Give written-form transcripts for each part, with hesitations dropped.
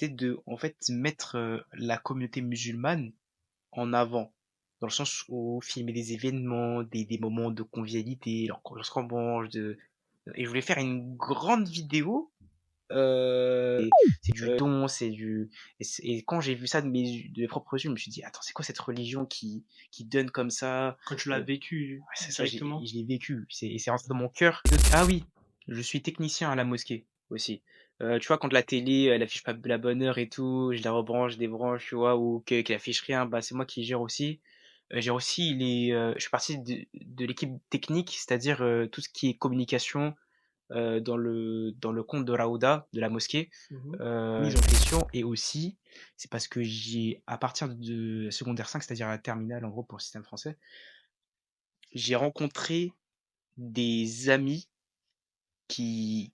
c'était de, en fait, mettre la communauté musulmane en avant, dans le sens où filmer des événements, des moments de convivialité, lorsqu'on mange, et je voulais faire une grande vidéo. C'est du don, et quand j'ai vu ça de mes propres yeux, je me suis dit, attends, c'est quoi cette religion qui donne comme ça? Quand tu l'as vécu Ouais, c'est ça, directement. je l'ai vécu. C'est rentré dans mon cœur. Ah oui, je suis technicien à la mosquée aussi. Tu vois, quand la télé, elle affiche pas la bonne heure et tout, je la rebranche, débranche, tu vois, ou qu'elle affiche rien, bah c'est moi qui gère aussi. Gère aussi je suis partie de l'équipe technique, c'est-à-dire tout ce qui est communication dans le compte de Raouda, de la mosquée, Mhm. mise en question, et aussi, c'est parce que à partir de secondaire 5, c'est-à-dire la terminale en gros pour le système français, j'ai rencontré des amis qui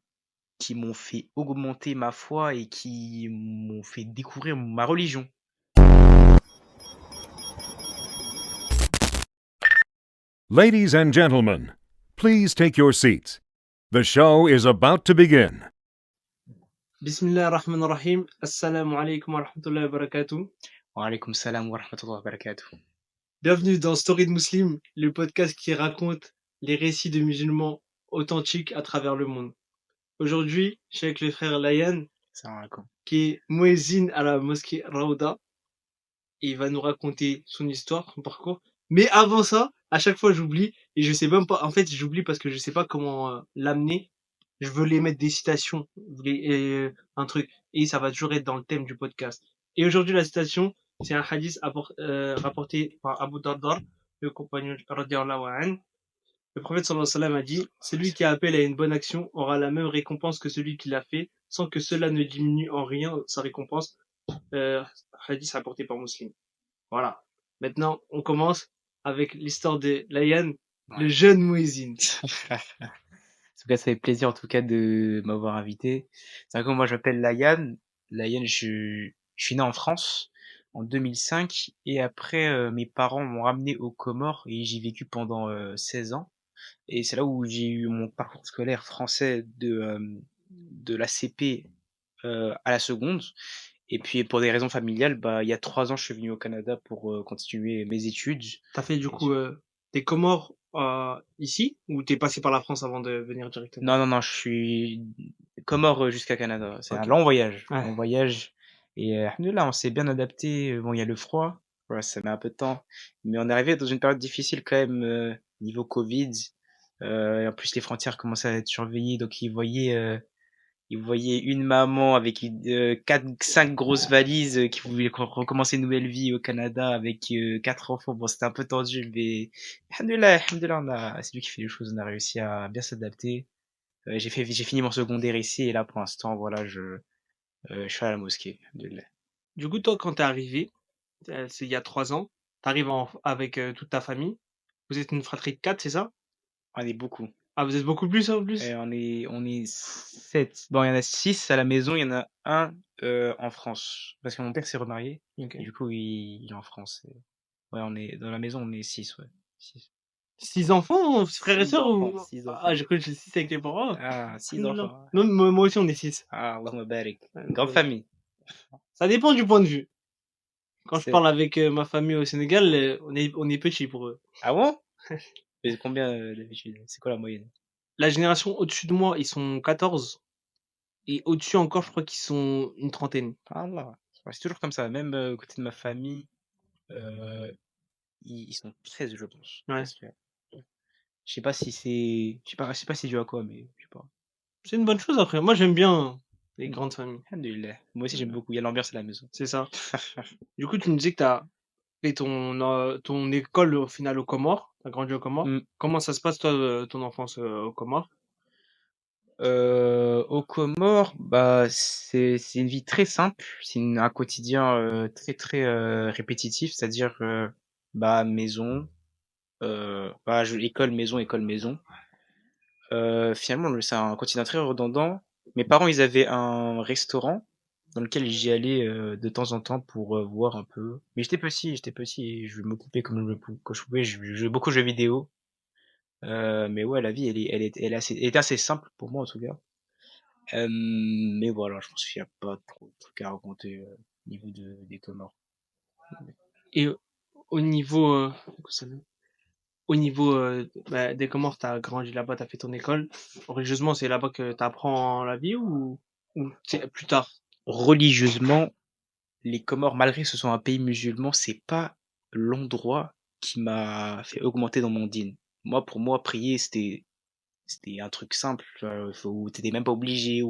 qui m'ont fait augmenter ma foi et qui m'ont fait découvrir ma religion. Ladies and gentlemen, please take your seats. The show is about to begin. Bismillah ar-Rahman ar-Rahim. Assalamu alaikum wa rahmatullahi wa barakatuh. Wa alaykoum salam wa rahmatullahi wa barakatuh. Bienvenue dans Story de Muslim, le podcast qui raconte les récits de musulmans authentiques à travers le monde. Aujourd'hui, je suis avec le frère Layan, Salam alaikum. qui est muezzin à la mosquée Raouda. Et il va nous raconter son histoire, son parcours. Mais avant ça, à chaque fois j'oublie, et je sais même pas, en fait j'oublie parce que je sais pas comment l'amener. Je veux les mettre des citations, un truc, et ça va toujours être dans le thème du podcast. Et aujourd'hui la citation, c'est un hadith rapporté par Abu Dardar, le compagnon radiallahu anhu. Le prophète sallallahu alayhi wa sallam a dit, celui qui appelle à une bonne action aura la même récompense que celui qui l'a fait, sans que cela ne diminue en rien sa récompense. Hadith rapporté par Muslim. Voilà. Maintenant, on commence avec l'histoire de Layan, le Ouais. jeune muezzin. En tout cas, ça fait plaisir en tout cas de m'avoir invité. C'est vrai que moi je m'appelle Layan. Layan, je suis né en France en 2005, et après mes parents m'ont ramené aux Comores et j'y ai vécu pendant 16 ans. Et c'est là où j'ai eu mon parcours scolaire français de la CP à la seconde. Et puis pour des raisons familiales, bah il y a 3 ans, je suis venu au Canada pour continuer mes études. T'as fait du Et coup tes Comores ici ou t'es passé par la France avant de venir directement? non, non, non, je suis Comores jusqu'à Canada. C'est un Ok. long voyage. Ouais. Long voyage. Et alhamdoulilah, on s'est bien adapté. Bon, il y a le froid. Voilà, ça met un peu de temps. Mais on est arrivé dans une période difficile quand même, niveau Covid. Et en plus, les frontières commençaient à être surveillées. Donc, ils voyaient une maman avec quatre, cinq grosses valises qui voulait recommencer une nouvelle vie au Canada avec 4 enfants. Bon, c'était un peu tendu, mais alhamdoulilah, c'est lui qui fait les choses. On a réussi à bien s'adapter. J'ai fini mon secondaire ici, et là pour l'instant, voilà, je suis à la mosquée. Alhamdoulilah. Du coup, toi, quand t'es arrivé, c'est il y a 3 ans, t'arrives avec toute ta famille. Vous êtes une fratrie de 4, c'est ça? On est beaucoup. Ah, vous êtes beaucoup plus en Et plus? on est 7. Bon, il y en a 6 à la maison, il y en a un en France. Parce que mon père s'est remarié, et Ok. du coup, il est en France. Ouais, dans la maison, on est 6, ouais. 6. 6 enfants, frères et Six sœurs enfants, ou... 6 Ah, enfants. j'ai cru que j'étais 6 avec les parents. Ah, Ah, 6 non, non. enfants. Non, moi aussi on est 6. Ah, Allahumma barik. Grande famille. Ça dépend du point de vue. Quand je C'est... parle avec ma famille au Sénégal, on est petit pour eux. Ah bon? Mais combien d'habitude? C'est quoi la moyenne? La génération au-dessus de moi, ils sont 14. Et au-dessus encore, je crois qu'ils sont une trentaine. Allah. Ouais, c'est toujours comme ça. Même côté de ma famille, euh, ils sont 13, je pense. Ouais. Presque. Je sais pas si c'est. Je sais pas si c'est dû à quoi, mais je sais pas. C'est une bonne chose après. Moi, j'aime bien les grandes familles. Alhamdoulilah. Moi aussi, j'aime Euh, beaucoup. Il y a l'ambiance à la maison. C'est ça. Du coup, tu me disais que t'as fait ton école au final aux Comores. T'as grandi aux Comores. Hmm. Comment ça se passe, toi, ton enfance aux Comores? Aux Comores, bah, c'est une vie très simple. Un quotidien très, très répétitif. C'est-à-dire, bah, maison, bah, école, maison, école, maison. Finalement, c'est un quotidien très redondant. Mes parents, ils avaient un restaurant dans lequel j'y allais de temps en temps pour voir un peu. Mais j'étais petit et je m'occupais quand je pouvais. Je jouais beaucoup aux jeux vidéo. Mais ouais, la vie, elle était assez simple pour moi en tout cas. Mais voilà, je pense qu'il y a pas trop de trucs à raconter, au niveau des Comores. Et au niveau, au niveau des Comores, t'as grandi là-bas, t'as fait ton école. Religieusement, c'est là-bas que t'apprends la vie ou c'est plus tard? Religieusement, les Comores, malgré que ce soit un pays musulman, c'est pas l'endroit qui m'a fait augmenter dans mon dîn. Moi, pour moi, prier, c'était un truc simple, où t'étais même pas obligé,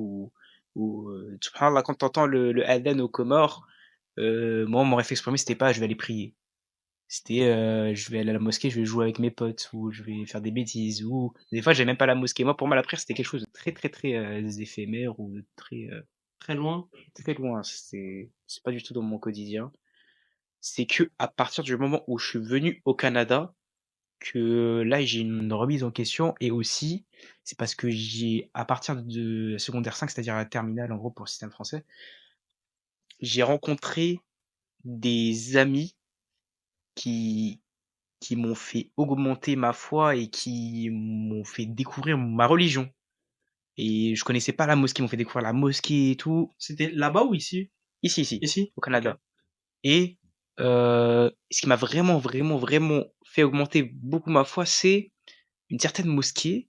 subhanallah, quand t'entends le adhan aux Comores, moi, mon réflexe premier, c'était pas je vais aller prier. C'était je vais aller à la mosquée, je vais jouer avec mes potes, ou je vais faire des bêtises, ou des fois, j'avais même pas la mosquée. Moi, pour moi, la prière, c'était quelque chose de très, très, très éphémère, ou de très, Très loin? très loin. C'est pas du tout dans mon quotidien. C'est que à partir du moment où je suis venu au Canada, que là j'ai une remise en question, et aussi c'est parce que j'ai à partir de secondaire 5, c'est-à-dire la terminale en gros pour le système français, j'ai rencontré des amis qui qui m'ont fait augmenter ma foi et qui m'ont fait découvrir ma religion. Et je connaissais pas la mosquée, ils m'ont fait découvrir la mosquée et tout. C'était là-bas ou ici? Ici, ici, Ici? au Ok. Canada. Et ce qui m'a vraiment, vraiment, vraiment fait augmenter beaucoup ma foi, c'est une certaine mosquée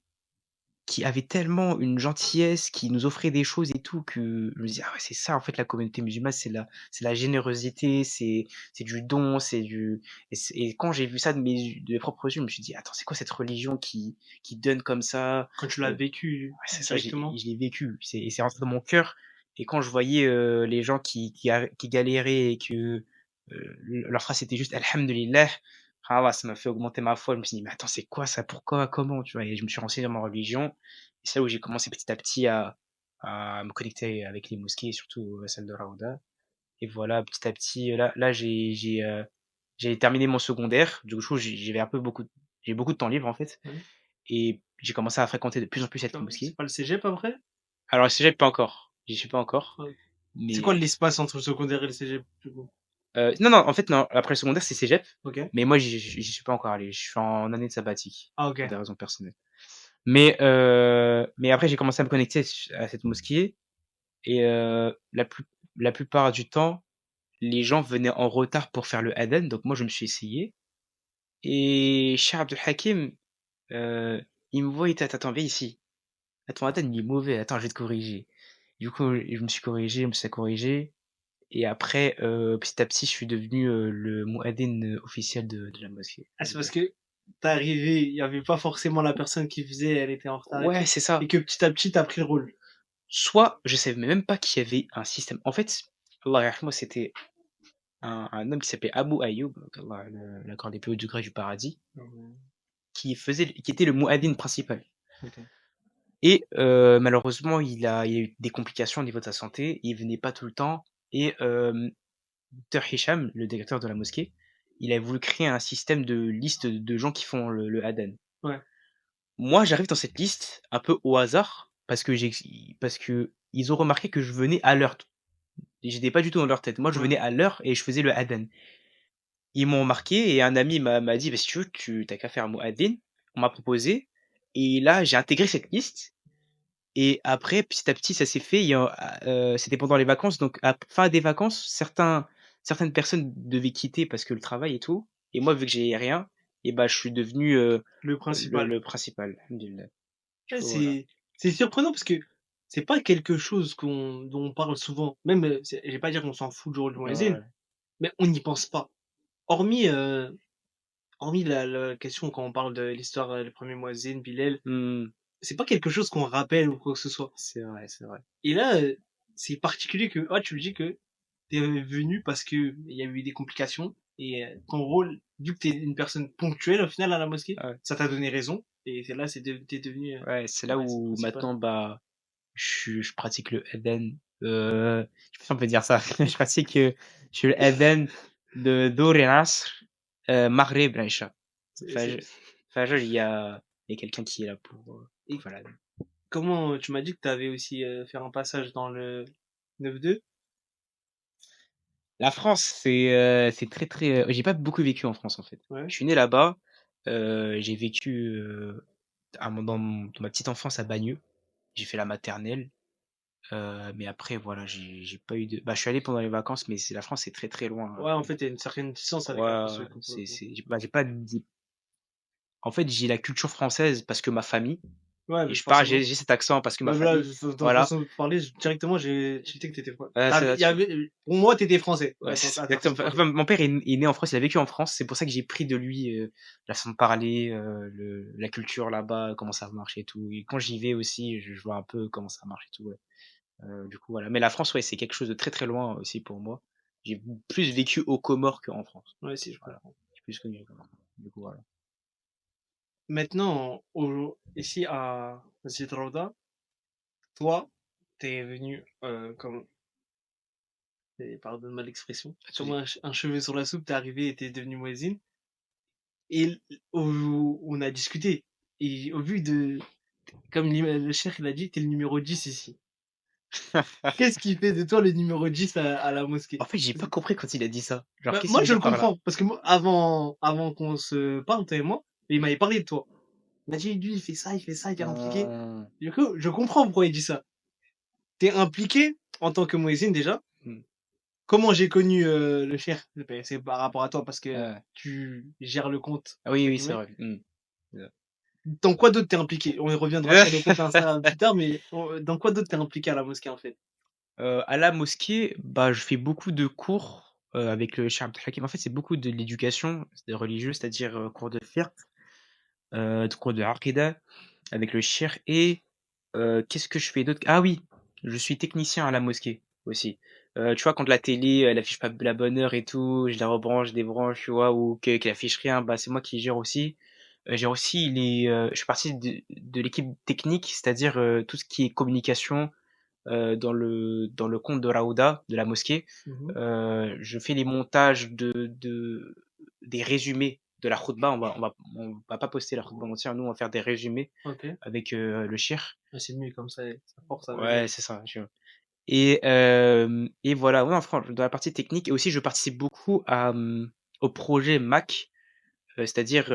qui avait tellement une gentillesse, qui nous offrait des choses et tout, que je me dis: «Ah ouais, c'est ça en fait la communauté musulmane, c'est la générosité, c'est du don, c'est du», et quand j'ai vu ça de mes propres yeux, je me suis dit: «Attends, c'est quoi cette religion qui donne comme ça?» Quand tu l'as vécu Ouais, c'est ça, directement? je l'ai vécu, c'est rentré dans mon cœur, et quand je voyais, les gens qui galéraient, et que, leur phrase c'était juste «Alhamdulillah», ah ouais, ça m'a fait augmenter ma foi. Je me suis dit: «Mais attends, c'est quoi ça? Pourquoi? Comment?» Tu vois? Et je me suis renseigné dans ma religion, et c'est là où j'ai commencé petit à petit à me connecter avec les mosquées, et surtout, celle de Raouda, et voilà, petit à petit, là j'ai terminé mon secondaire. Du coup, j'ai beaucoup de temps libre, en fait, Ouais. et j'ai commencé à fréquenter de plus en plus cette C'est mosquée. pas le cégep après? Alors le cégep, pas encore. J'y suis pas encore. Ouais. C'est quoi Mais l'espace entre le secondaire et le cégep, du coup? non, non, en fait, non. Après le secondaire, c'est cégep. Ok. Mais moi, j'y suis pas encore allé. Je suis en année de sabbatique Ah, ok. pour des raisons personnelles. Mais après, j'ai commencé à me connecter à cette mosquée, et la plupart du temps, les gens venaient en retard pour faire le adhan. Donc moi, je me suis essayé. Et Cheikh Abdul Hakim, euh, il me voit, il dit: attends, viens ici. Ton adhan, il est mauvais. Attends, je vais te corriger. Du coup, je me suis corrigé, je me suis corrigé. Et après, petit à petit, je suis devenu le mueddin officiel de la mosquée. Ah, c'est parce que t'es arrivé, il y avait pas forcément la personne qui faisait, elle était en retard et Ouais, tout. c'est ça. Et que petit à petit, t'as pris le rôle. Soit je savais même pas qu'il y avait un système. En fait, Allah yarhamou, c'était un homme qui s'appelait Abu Ayyub, donc Allah l'accorde des plus hauts degrés du paradis, qui était le mueddin principal. Ok. Et malheureusement, il a eu des complications au niveau de sa santé. Il venait pas tout le temps. Et Dr Hicham, le directeur de la mosquée, il a voulu créer un système de liste de gens qui font le adhan. Ouais. Moi, j'arrive dans cette liste un peu au hasard, parce que ils ont remarqué que je venais à l'heure. J'étais pas du tout dans leur tête. Moi, je Ouais. venais à l'heure et je faisais le adhan. Ils m'ont remarqué, et un ami m'a dit: bah, si tu veux, tu t'as qu'à faire un muadhin. On m'a proposé, et là, j'ai intégré cette liste. Et après, petit à petit, ça s'est fait. C'était pendant les vacances, donc à fin des vacances, certaines personnes devaient quitter parce que le travail et tout. Et moi, vu que j'ai rien, et bah, je suis devenu Le le, principal. le principal. Alhamdoulilah. Du Ouais, coup, voilà. c'est surprenant parce que c'est pas quelque chose dont on parle souvent. Même, je vais pas dire qu'on s'en fout du rôle du muezzin, Ouais. mais on n'y pense pas. Hormis, hormis la question quand on parle de l'histoire, le premier muezzin, Bilal, Hmm, c'est pas quelque chose qu'on rappelle ou quoi que ce soit. c'est vrai, c'est vrai. Et là, c'est particulier que, ah, tu me dis que t'es venu parce que il y a eu des complications et ton rôle, vu que t'es une personne ponctuelle au final à la mosquée, Ouais, ça t'a donné raison et c'est là, t'es devenu ouais, c'est là ouais, c'est le où principal. maintenant, bah, je pratique le adhan. Je sais pas si on peut dire ça. Je pratique, je suis le adhan de Dhuhr et Asr, Maghrib et Isha. C'est- Fajr, c'est- Fajr, il y a quelqu'un qui est là pour Et faire l'adhan. comment tu m'as dit que t'avais aussi fait un passage dans le 9-2? La France, c'est très, très, j'ai pas beaucoup vécu en France, en fait. Ouais. Je suis né là-bas, j'ai vécu, dans ma petite enfance à Bagneux. J'ai fait la maternelle, Mais après, voilà, j'ai pas eu de. Bah, je suis allé pendant les vacances, mais la France, c'est très très loin. Ouais, en fait, il y a une certaine distance avec la France. Ouais, j'ai pas. En fait, j'ai la culture française parce que ma famille, Ouais, et mais je parle, forcément. j'ai cet accent parce que ma Bah, là, famille, dans ta voilà. façon de parler, directement, j'ai tilté que t'étais français. Ouais, c'est Il y là-dessus. avait, pour moi, t'étais français. Ouais, À ta façon exactement. de parler. Enfin, mon père est né en France, il a vécu en France, c'est pour ça que j'ai pris de lui la façon de parler, la culture là-bas, comment ça marche et tout. Et quand j'y vais aussi, je vois un peu comment ça marche et tout. Ouais. Du coup, voilà. Mais la France, ouais, c'est quelque chose de très très loin aussi pour moi. J'ai plus vécu aux Comores qu'en France. Ouais, si, je Voilà. comprends. J'ai plus connu les Comores. Du coup, voilà. Maintenant, ici à Masjid Rawda, toi, t'es venu, comme, pardonne-moi l'expression, Pas de comme souci. un cheveu sur la soupe, t'es arrivé et t'es devenu muezzin. Et on a discuté. Et au vu de, comme le chef il a dit, t'es le numéro 10 ici. Qu'est-ce qui fait de toi le numéro 10 à la mosquée? En fait, j'ai pas compris quand il a dit ça. Genre, Bah, qu'est-ce qu'il moi, veut je le dire par là? comprends. Parce que moi, avant qu'on se parle, toi et moi, il m'avait parlé de toi. Il m'a dit, lui, il fait ça, il fait ça, il est impliqué. Du coup, je comprends pourquoi il dit ça. T'es impliqué en tant que muezzin déjà. Hmm. Comment j'ai connu le cher? Ben, c'est par rapport à toi parce que Ouais. tu gères le compte, Ah oui, entre oui, c'est guillemets. vrai. Dans quoi d'autre t'es impliqué? On y reviendra sur le compte Insta plus tard, mais dans quoi d'autre t'es impliqué à la mosquée en fait? À la mosquée, bah, je fais beaucoup de cours, avec le cheikh Abdel Hakim. En fait, c'est beaucoup de l'éducation des religieux, c'est-à-dire, cours de fiqh, de cours de aqida avec le cheikh et qu'est-ce que je fais d'autre? Ah oui, je suis technicien à la mosquée aussi. Tu vois, quand la télé, elle affiche pas la bonne heure et tout, je la rebranche, débranche, tu vois, ou qu'elle affiche rien, bah, c'est moi qui gère aussi. Gère aussi je fais partie de l'équipe technique, c'est-à-dire, tout ce qui est communication, dans le compte de Raouda, de la mosquée. Mhm. Je fais les montages des résumés de la khutba. On va pas poster la khutba entière. Nous, on va faire des résumés Ok. avec le shir. Ouais, c'est mieux comme ça force avec Ouais, eux. c'est ça. Et voilà. Ouais, en France, dans la partie technique, et aussi, je participe beaucoup au projet Mac, c'est-à-dire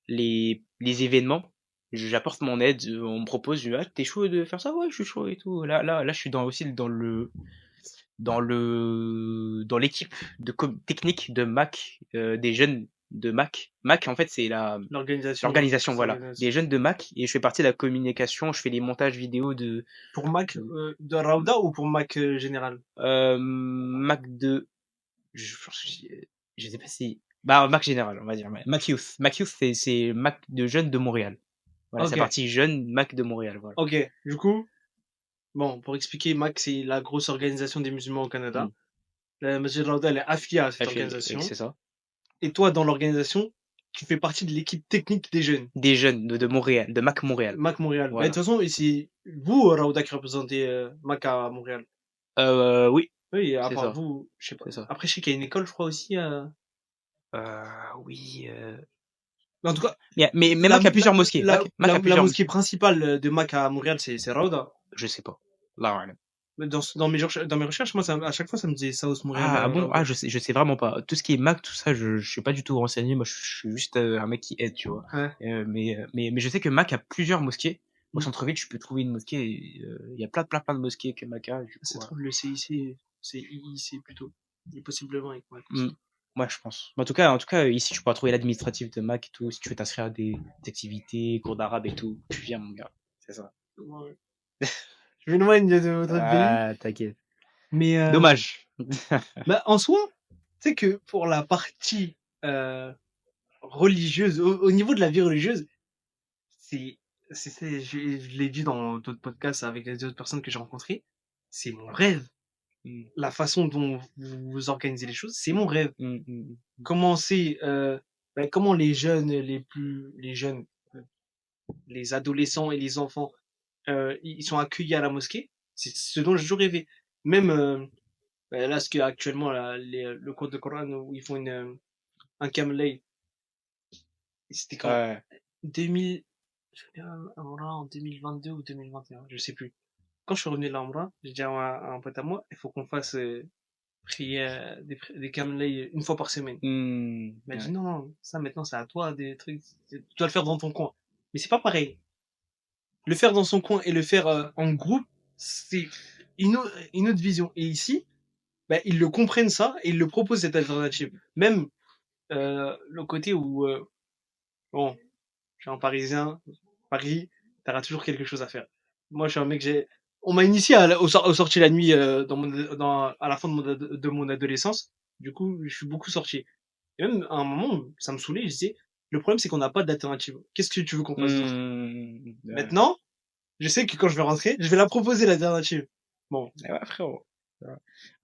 les événements. J'apporte mon aide, on me propose, ah, t'es chaud de faire ça? Ouais, je suis chaud et tout. Là, je suis aussi dans l'équipe technique de Mac, des jeunes de Mac. Mac, en fait, c'est l'organisation, Toute voilà, des l'organisation. jeunes de Mac, et je fais partie de la communication. Je fais les montages vidéo Pour Mac de de Raouda ou pour Mac général? Mac de, je, je sais pas si, bah Mac général, on va dire. Ouais. Mac Youth. Mac Youth, c'est Mac de jeunes de Montréal. Voilà, c'est Ok, la partie jeune Mac de Montréal. Voilà. ok. Du coup, bon, pour expliquer, Mac, c'est la grosse organisation des musulmans au Hmm. Canada. La Masjid Raouda, elle est affiliée à cette C'est organisation. ça. Et toi, dans l'organisation, tu fais partie de l'équipe technique des jeunes. Des jeunes de Montréal, de Mac Montréal. Mac Montréal. Bah, de Voilà. toute façon, ici, vous, Raouda, qui représentez Mac à Montréal. Oui, Oui, à c'est part ça. vous, je sais pas. C'est ça. Après, je sais qu'il y a une école, je crois aussi. Oui. Mais en tout cas, Mais Mac a plusieurs mosquées. Mac a la plusieurs mosquée mosquées. principale de Mac à Montréal, c'est Raouda. Je sais pas. Là, voilà. Mais dans mes recherches, moi, à chaque fois, ça me disait South Montréal, Ah bon? Ah, Raouda. je sais vraiment pas. Tout ce qui est Mac, tout ça, je suis pas du tout renseigné. Moi, je suis juste un mec qui aide, tu vois. Ouais. Mais je sais que Mac a plusieurs mosquées. Au Mm. centre-ville, tu peux trouver une mosquée. Il y a plein de mosquées que Mac a. Du coup, Ça se voilà. trouve, le CIC, c'est IIC plutôt. Et possiblement avec Mac Hmm. aussi. Moi, je pense. Mais en tout cas, ici, tu pourras trouver l'administratif de Mac et tout. Si tu veux t'inscrire à des activités, cours d'arabe et tout, tu viens, mon gars. C'est ça. Ouais. Je m'éloigne de votre pays. Ah, t'inquiète. Mais Dommage. bah, en soi, tu sais que pour la partie euh, religieuse, au niveau de la vie religieuse, c'est, je l'ai dit dans d'autres podcasts avec les autres personnes que j'ai rencontrées, c'est mon rêve. Hmm, La façon dont vous organisez les choses, c'est mon rêve. hmm. Comment c'est, comment les jeunes, les jeunes, les adolescents et les enfants, ils sont accueillis à la mosquée, c'est ce dont j'ai toujours rêvé. Même là, ce que actuellement le cours de Coran où ils font un Kamlay, c'était quand Ouais. 2000, je vais dire Umrah en 2022 ou 2021, je sais plus. Quand je suis revenu de l'Umrah, j'ai dit à un pote à moi, il faut qu'on fasse prier des Kamlay une fois par semaine. Il m'a dit Ouais. non, non, ça maintenant c'est à toi, des trucs, tu dois le faire dans ton coin. Mais c'est pas pareil. Le faire dans son coin et le faire en groupe, c'est une autre vision. Et ici, bah, ils le comprennent ça et ils le proposent cette alternative. Même le côté où, bon, je suis un Parisien, Paris, t'auras toujours quelque chose à faire. Moi, je suis un mec, on m'a initié aux sorties la nuit à la fin de mon adolescence. Du coup, je suis beaucoup sorti. Et même à un moment, ça me saoulait. Je disais, le problème, c'est qu'on n'a pas d'alternative. Qu'est-ce que tu veux qu'on fasse d'autre? Ouais. Maintenant, je sais que quand je vais rentrer, je vais la proposer l'alternative. Bon, Ouais, frérot. Ouais.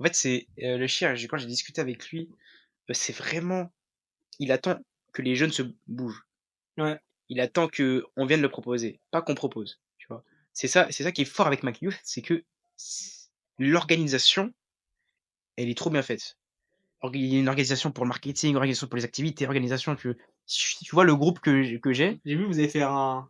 En fait, c'est le chien, quand j'ai discuté avec lui, c'est vraiment, il attend que les jeunes se bougent. ouais. Il attend que on vienne le proposer, pas qu'on propose, tu vois. C'est ça qui est fort avec MacYouth, c'est que l'organisation, elle est trop bien faite. Il y a une organisation pour le marketing, organisation pour les activités, organisation tu vois le groupe que j'ai. J'ai vu, vous avez fait un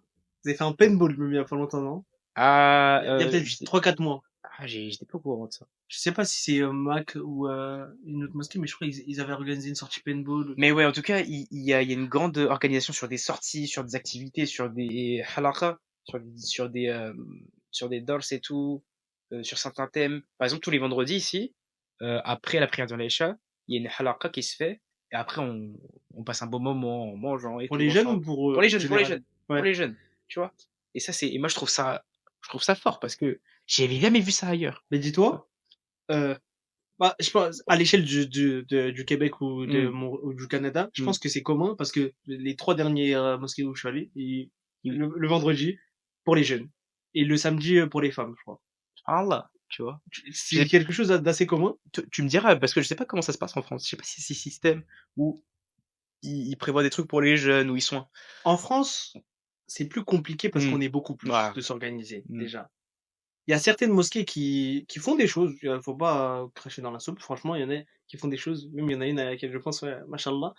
paintball, il y a pas longtemps, non? Ah, Il y a peut-être 3-4 mois. j'étais pas au courant de ça. Je sais pas si c'est Mac ou une autre mosquée, mais je crois qu'ils avaient organisé une sortie paintball. Mais ouais, en tout cas, il y a une grande organisation sur des sorties, sur des activités, sur des halaqa, sur des dars et tout, sur certains thèmes. Par exemple, tous les vendredis ici, après la prière de l'Aïcha, il y a une halaqa qui se fait, et après on passe un bon moment en mangeant et Pour tout les jeunes ou ensemble. pour Pour les jeunes, pour les général? jeunes, pour Ouais. les jeunes, tu vois. Et ça et moi je trouve ça fort parce que j'avais jamais vu ça ailleurs. Mais dis-toi, euh, bah, je pense, à l'échelle du Québec Hmm, ou du Canada, je hmm. pense que c'est commun parce que les 3 dernières mosquées où je suis allé, Il- le vendredi pour les jeunes et le samedi pour les femmes, je crois. Allah, tu vois. C'est quelque chose d'assez commun. Tu me diras, parce que je sais pas comment ça se passe en France. Je sais pas si c'est système où ils prévoient des trucs pour les jeunes, où ils sont. En France, c'est plus compliqué parce Hmm. qu'on est beaucoup plus Ouais. de s'organiser, Hmm. déjà. Il y a certaines mosquées qui font des choses, faut pas cracher dans la soupe, franchement, il y en a qui font des choses, même il y en a une à laquelle je pense, ouais, machallah,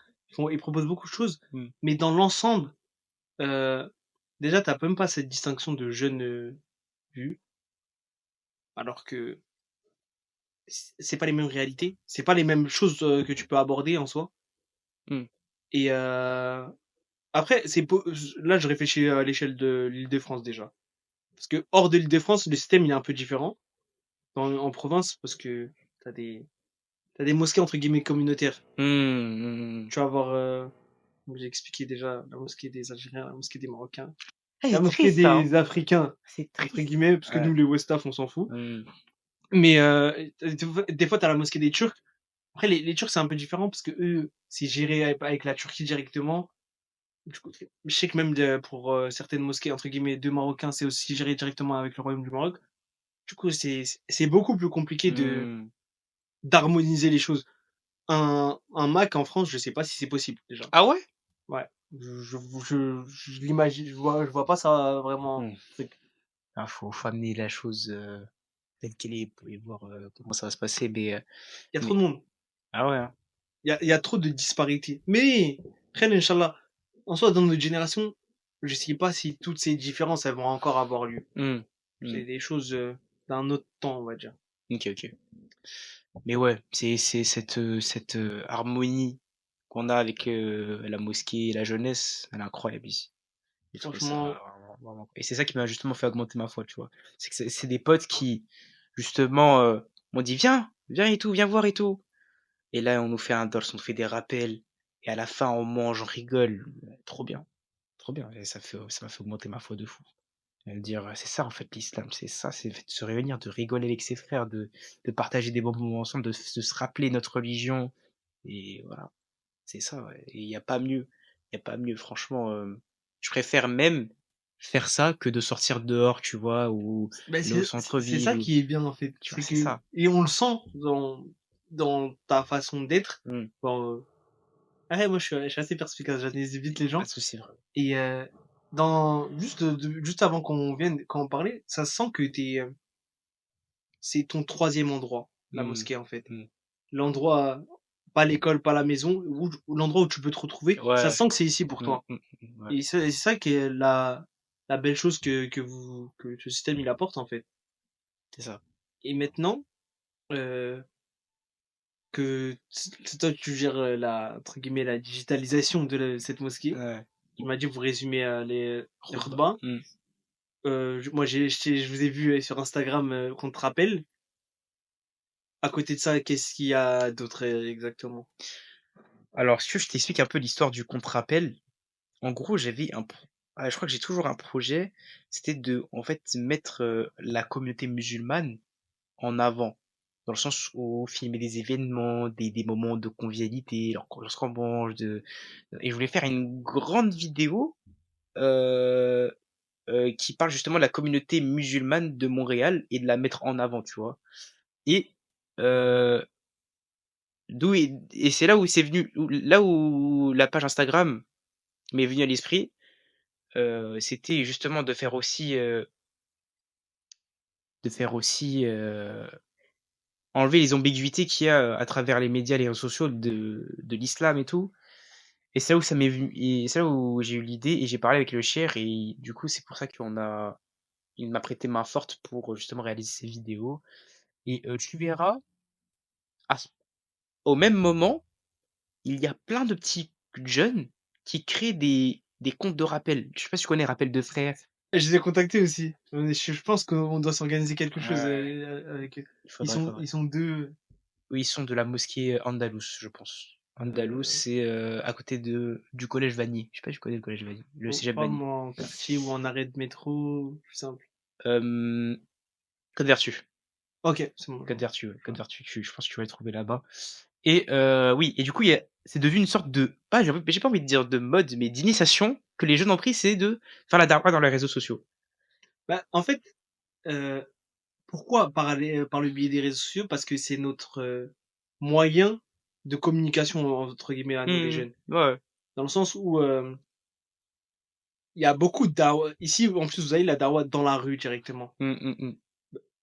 ils proposent beaucoup de choses, Hmm. mais dans l'ensemble, euh, déjà, t'as même pas cette distinction de jeunes vus, alors que c'est pas les mêmes réalités, c'est pas les mêmes choses que tu peux aborder en soi. Hmm. Et après, là, je réfléchis à l'échelle de l'Île-de-France déjà. Parce que hors de l'Île-de-France, le système il est un peu différent en province, parce que t'as des, t'as des mosquées entre guillemets communautaires. Hmm. Tu vas avoir, comme j'ai expliqué déjà, la mosquée des Algériens, la mosquée des Marocains, Ah, la c'est mosquée triste, ça. Hein. des Africains, C'est entre triste. guillemets, parce que Ouais. nous, les Westaf, on s'en fout. Hmm. Mais des fois, t'as la mosquée des Turcs. Après, les Turcs, c'est un peu différent, parce que eux, c'est géré avec la Turquie directement. Du coup, je sais que même pour certaines mosquées, entre guillemets, de Marocains, c'est aussi géré directement avec le Royaume du Maroc. Du coup, c'est beaucoup plus compliqué Hmm. d'harmoniser les choses. Un Mac en France, je sais pas si c'est possible, déjà. Ah ouais? Ouais. Je l'imagine, je vois pas ça vraiment. Hmm. Ah, faut amener la chose telle qu'elle est pour voir comment ça va se passer. Il y a trop Mais... de monde. Ah ouais. Hein. Il y a trop de disparités. Mais, Khair, Inch'Allah, en soi, dans notre génération, je sais pas si toutes ces différences, elles vont encore avoir lieu. Hmm. Hmm. C'est des choses d'un autre temps, on va dire. Ok, ok. Mais ouais, c'est cette harmonie qu'on a avec la mosquée et la jeunesse, elle est incroyable ici. J'ai trouvé ça Franchement, vraiment. Et c'est ça qui m'a justement fait augmenter ma foi, tu vois. C'est que c'est des potes qui, justement, m'ont dit viens et tout, viens voir et tout. Et là, on nous fait un dors, on nous fait des rappels. Et à la fin, on mange, on rigole. Trop bien, trop bien. Et ça m'a fait augmenter ma foi de fou. Dire, c'est ça en fait l'islam, c'est ça, c'est de se réunir, de rigoler avec ses frères, de partager des bons moments ensemble, de se rappeler notre religion. Et voilà, c'est ça, ouais. Et il n'y a pas mieux. Il n'y a pas mieux, franchement. Je préfère même faire ça que de sortir dehors, tu vois, ou ben aller au c'est ça centre-ville, ou, qui est bien, en fait. tu vois, C'est c'est que, ça. et on le sent dans ta façon d'être. Hmm. Bon, ouais, moi, je suis assez perspicace, j'analyse vite les Pas gens. de souci, vraiment. Et juste avant qu'on vienne, quand on parlait, ça se sent que c'est ton troisième endroit, la Hmm. mosquée, en fait. Hmm. L'endroit, pas l'école, pas la maison, ou l'endroit où tu peux te retrouver, ça Ouais. sent que c'est ici pour Hmm, toi. hmm, ouais, Et c'est ça qui est la belle chose que ce système il apporte, en fait. c'est ça. Et maintenant, euh, c'est toi que tu gères entre guillemets, la digitalisation de cette mosquée. Ouais. Tu m'as dit, vous résumez les Khutba. khutbahs. Hmm. Moi, je vous ai vu sur Instagram qu'on te rappelle. À côté de ça, qu'est-ce qu'il y a d'autre exactement? Alors, si tu veux, je t'explique un peu l'histoire du contre-appel. En gros, j'avais je crois que j'ai toujours un projet, c'était de, en fait, mettre la communauté musulmane en avant, dans le sens où filmer des événements, des moments de convivialité, lorsqu'on mange, et je voulais faire une grande vidéo euh, qui parle justement de la communauté musulmane de Montréal et de la mettre en avant, tu vois. Et euh, et c'est là où c'est venu, là où la page Instagram m'est venue à l'esprit, c'était justement de faire aussi enlever les ambiguïtés qu'il y a à travers les médias, les réseaux sociaux de l'islam et tout. Et c'est là où ça m'est venu, et c'est là où j'ai eu l'idée et j'ai parlé avec le cher et du coup c'est pour ça il m'a prêté main forte pour justement réaliser ces vidéos. Et tu verras, à ce- au même moment, il y a plein de petits jeunes qui créent des comptes de rappel. Je sais pas si tu connais Rappel de frères. Je les ai contactés aussi. Je pense qu'on doit s'organiser quelque chose Ouais, avec eux. il faudrait. Ils sont deux. Oui, ils sont de la mosquée Andalous, je pense. Andalous, Euh, c'est à côté du collège Vanier. Je sais pas si tu connais le collège Vanier, le cégep Vanier. Probablement en quartier ou en arrêt de métro, plus simple. Euh, Code Vertu. Ok, c'est bon. Code Vertu, ouais. Ouais. Code Vertu, je pense que tu vas le trouver là-bas. Et oui, et du coup, c'est devenu une sorte de, pas, j'ai pas envie de dire de mode, mais d'initiation que les jeunes ont pris, c'est de faire la darwa dans les réseaux sociaux. Bah, en fait, euh, pourquoi par le biais des réseaux sociaux? Parce que c'est notre moyen de communication, entre guillemets, à nous les jeunes. Ouais. Dans le sens où il y a beaucoup de dawa. Ici, en plus, vous avez la dawa dans la rue directement. Mm.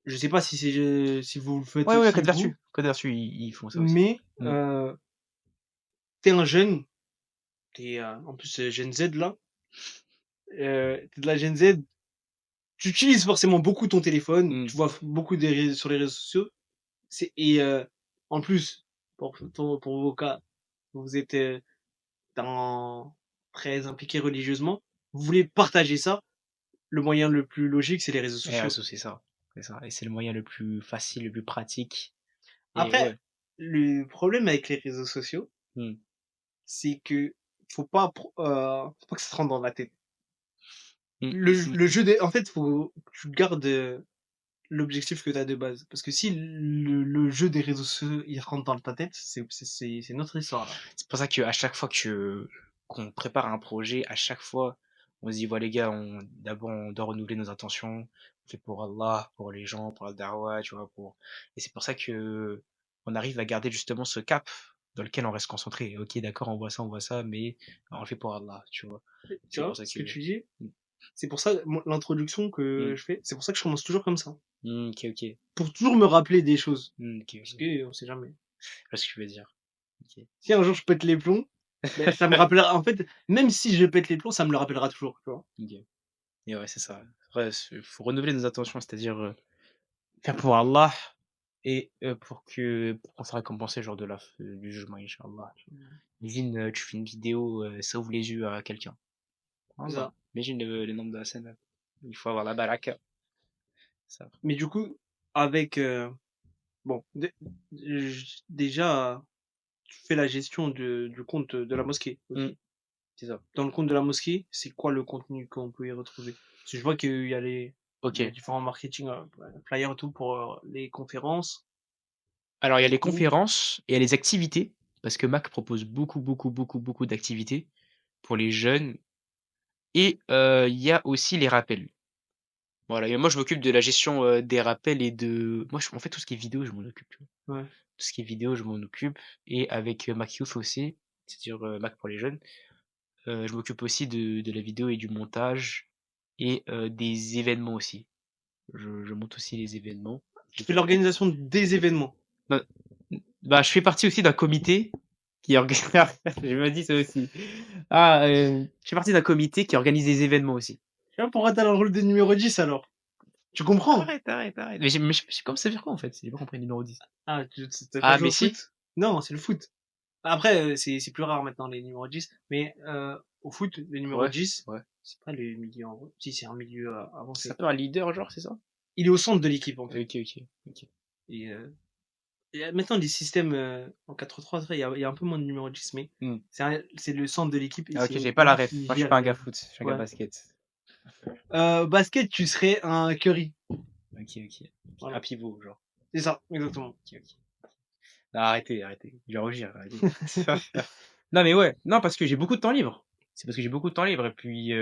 Je sais pas si si vous le faites Ouais, aussi, Code vous, Vertu. Code Vertu, ils font ça aussi. mais Mm. t'es un jeune, t'es en plus Gen Z là, t'es de la Gen Z, tu utilises forcément beaucoup ton téléphone, Mm. tu vois beaucoup sur les réseaux sociaux, et en plus, pour vos cas, vous êtes dans, très impliqué religieusement, vous voulez partager ça, le moyen le plus logique, c'est les réseaux Et sociaux. réseaux, c'est ça. C'est ça. Et c'est le moyen le plus facile, le plus pratique. Et Après, ouais. le problème avec les réseaux sociaux, Mm. c'est que faut pas que ça te rentre dans la tête. Mm. Le jeu des, en fait, faut que tu gardes l'objectif que tu as de base. Parce que si le jeu des réseaux sociaux, il rentre dans ta tête, c'est notre histoire, là. C'est pour ça qu'à chaque fois qu'on prépare un projet, à chaque fois, on se dit, voilà les gars, d'abord on doit renouveler nos intentions, on fait pour Allah, pour les gens, pour la darwa, tu vois, et c'est pour ça que on arrive à garder justement ce cap dans lequel on reste concentré. Ok, d'accord, on voit ça, mais on le fait pour Allah, tu vois. Tu C'est pour vois, ça ce que, que tu dis, c'est pour ça, l'introduction que Hmm, je fais, c'est pour ça que je commence toujours comme ça. ok. Pour toujours me rappeler des choses. Parce Ok. que on sait jamais. Je vois ce que tu veux dire. Ok. Si un jour je pète les plombs, ben, ça me rappellera, en fait, même si je pète les plombs, ça me le rappellera toujours, tu vois. Ok. Et ouais, c'est ça. Ouais, faut renouveler nos intentions, c'est-à-dire faire pour Allah et pour qu'on soit récompensé lors de du jugement, Inch'Allah. Imagine, tu fais une vidéo, ça ouvre les yeux à quelqu'un. C'est Allah. ça. Imagine le nombre de scènes. Il faut avoir la baraka. Ça. Mais du coup, avec, bon, déjà, tu fais la gestion du compte de la mosquée Hmm, aussi. c'est ça. Dans le compte de la mosquée, c'est quoi le contenu qu'on peut y retrouver? Parce que je vois qu'il y a Ok. différents marketing, flyers et tout pour les conférences. Alors, il y a Du les coup, conférences et il y a les activités, parce que Mac propose beaucoup d'activités pour les jeunes. Et il y a aussi les rappels. Voilà, et moi je m'occupe de la gestion des rappels et en fait, tout ce qui est vidéo, je m'en occupe. Tu vois. ouais. Tout ce qui est vidéo, je m'en occupe. Et avec Mac Youth aussi, c'est-à-dire Mac pour les jeunes, je m'occupe aussi de la vidéo et du montage et des événements aussi. Je monte aussi les événements. Tu fais l'organisation des événements. Bah, bah, je fais partie aussi d'un comité qui organise. Je me dis ça aussi. Je fais partie d'un comité qui organise des événements aussi. Tu vois, pourquoi t'as le rôle de numéro 10 alors? Tu comprends? Arrête. Je sais comme ça veut dire quoi en fait? J'ai pas compris le numéro 10. Ah, t'as pas Ah, joué mais au si. foot? Non, c'est le foot. Après, c'est plus rare maintenant les numéros 10, mais au foot, le numéro Ouais, 10. ouais. C'est pas le milieu en si, c'est un milieu C'est avancé. un peu un leader, genre, c'est ça? Il est au centre de l'équipe, en fait. Ok, ok, ok. Et, maintenant, les systèmes en 4-3, il y a un peu moins de numéro 10, mais Hmm. c'est le centre de l'équipe et Ah, ok, c'est j'ai pas la lui ref. qui Moi, je suis gère. pas un gars foot, je suis un gars Ouais. basket. Basket, tu serais un Curry. Ok, ok. Voilà. Un pivot, genre. C'est ça, exactement. Ok, ok. Non, arrêtez, arrêtez. Je vais rougir, arrêtez. Non, mais ouais. Non, parce que j'ai beaucoup de temps libre. C'est parce que j'ai beaucoup de temps libre et puis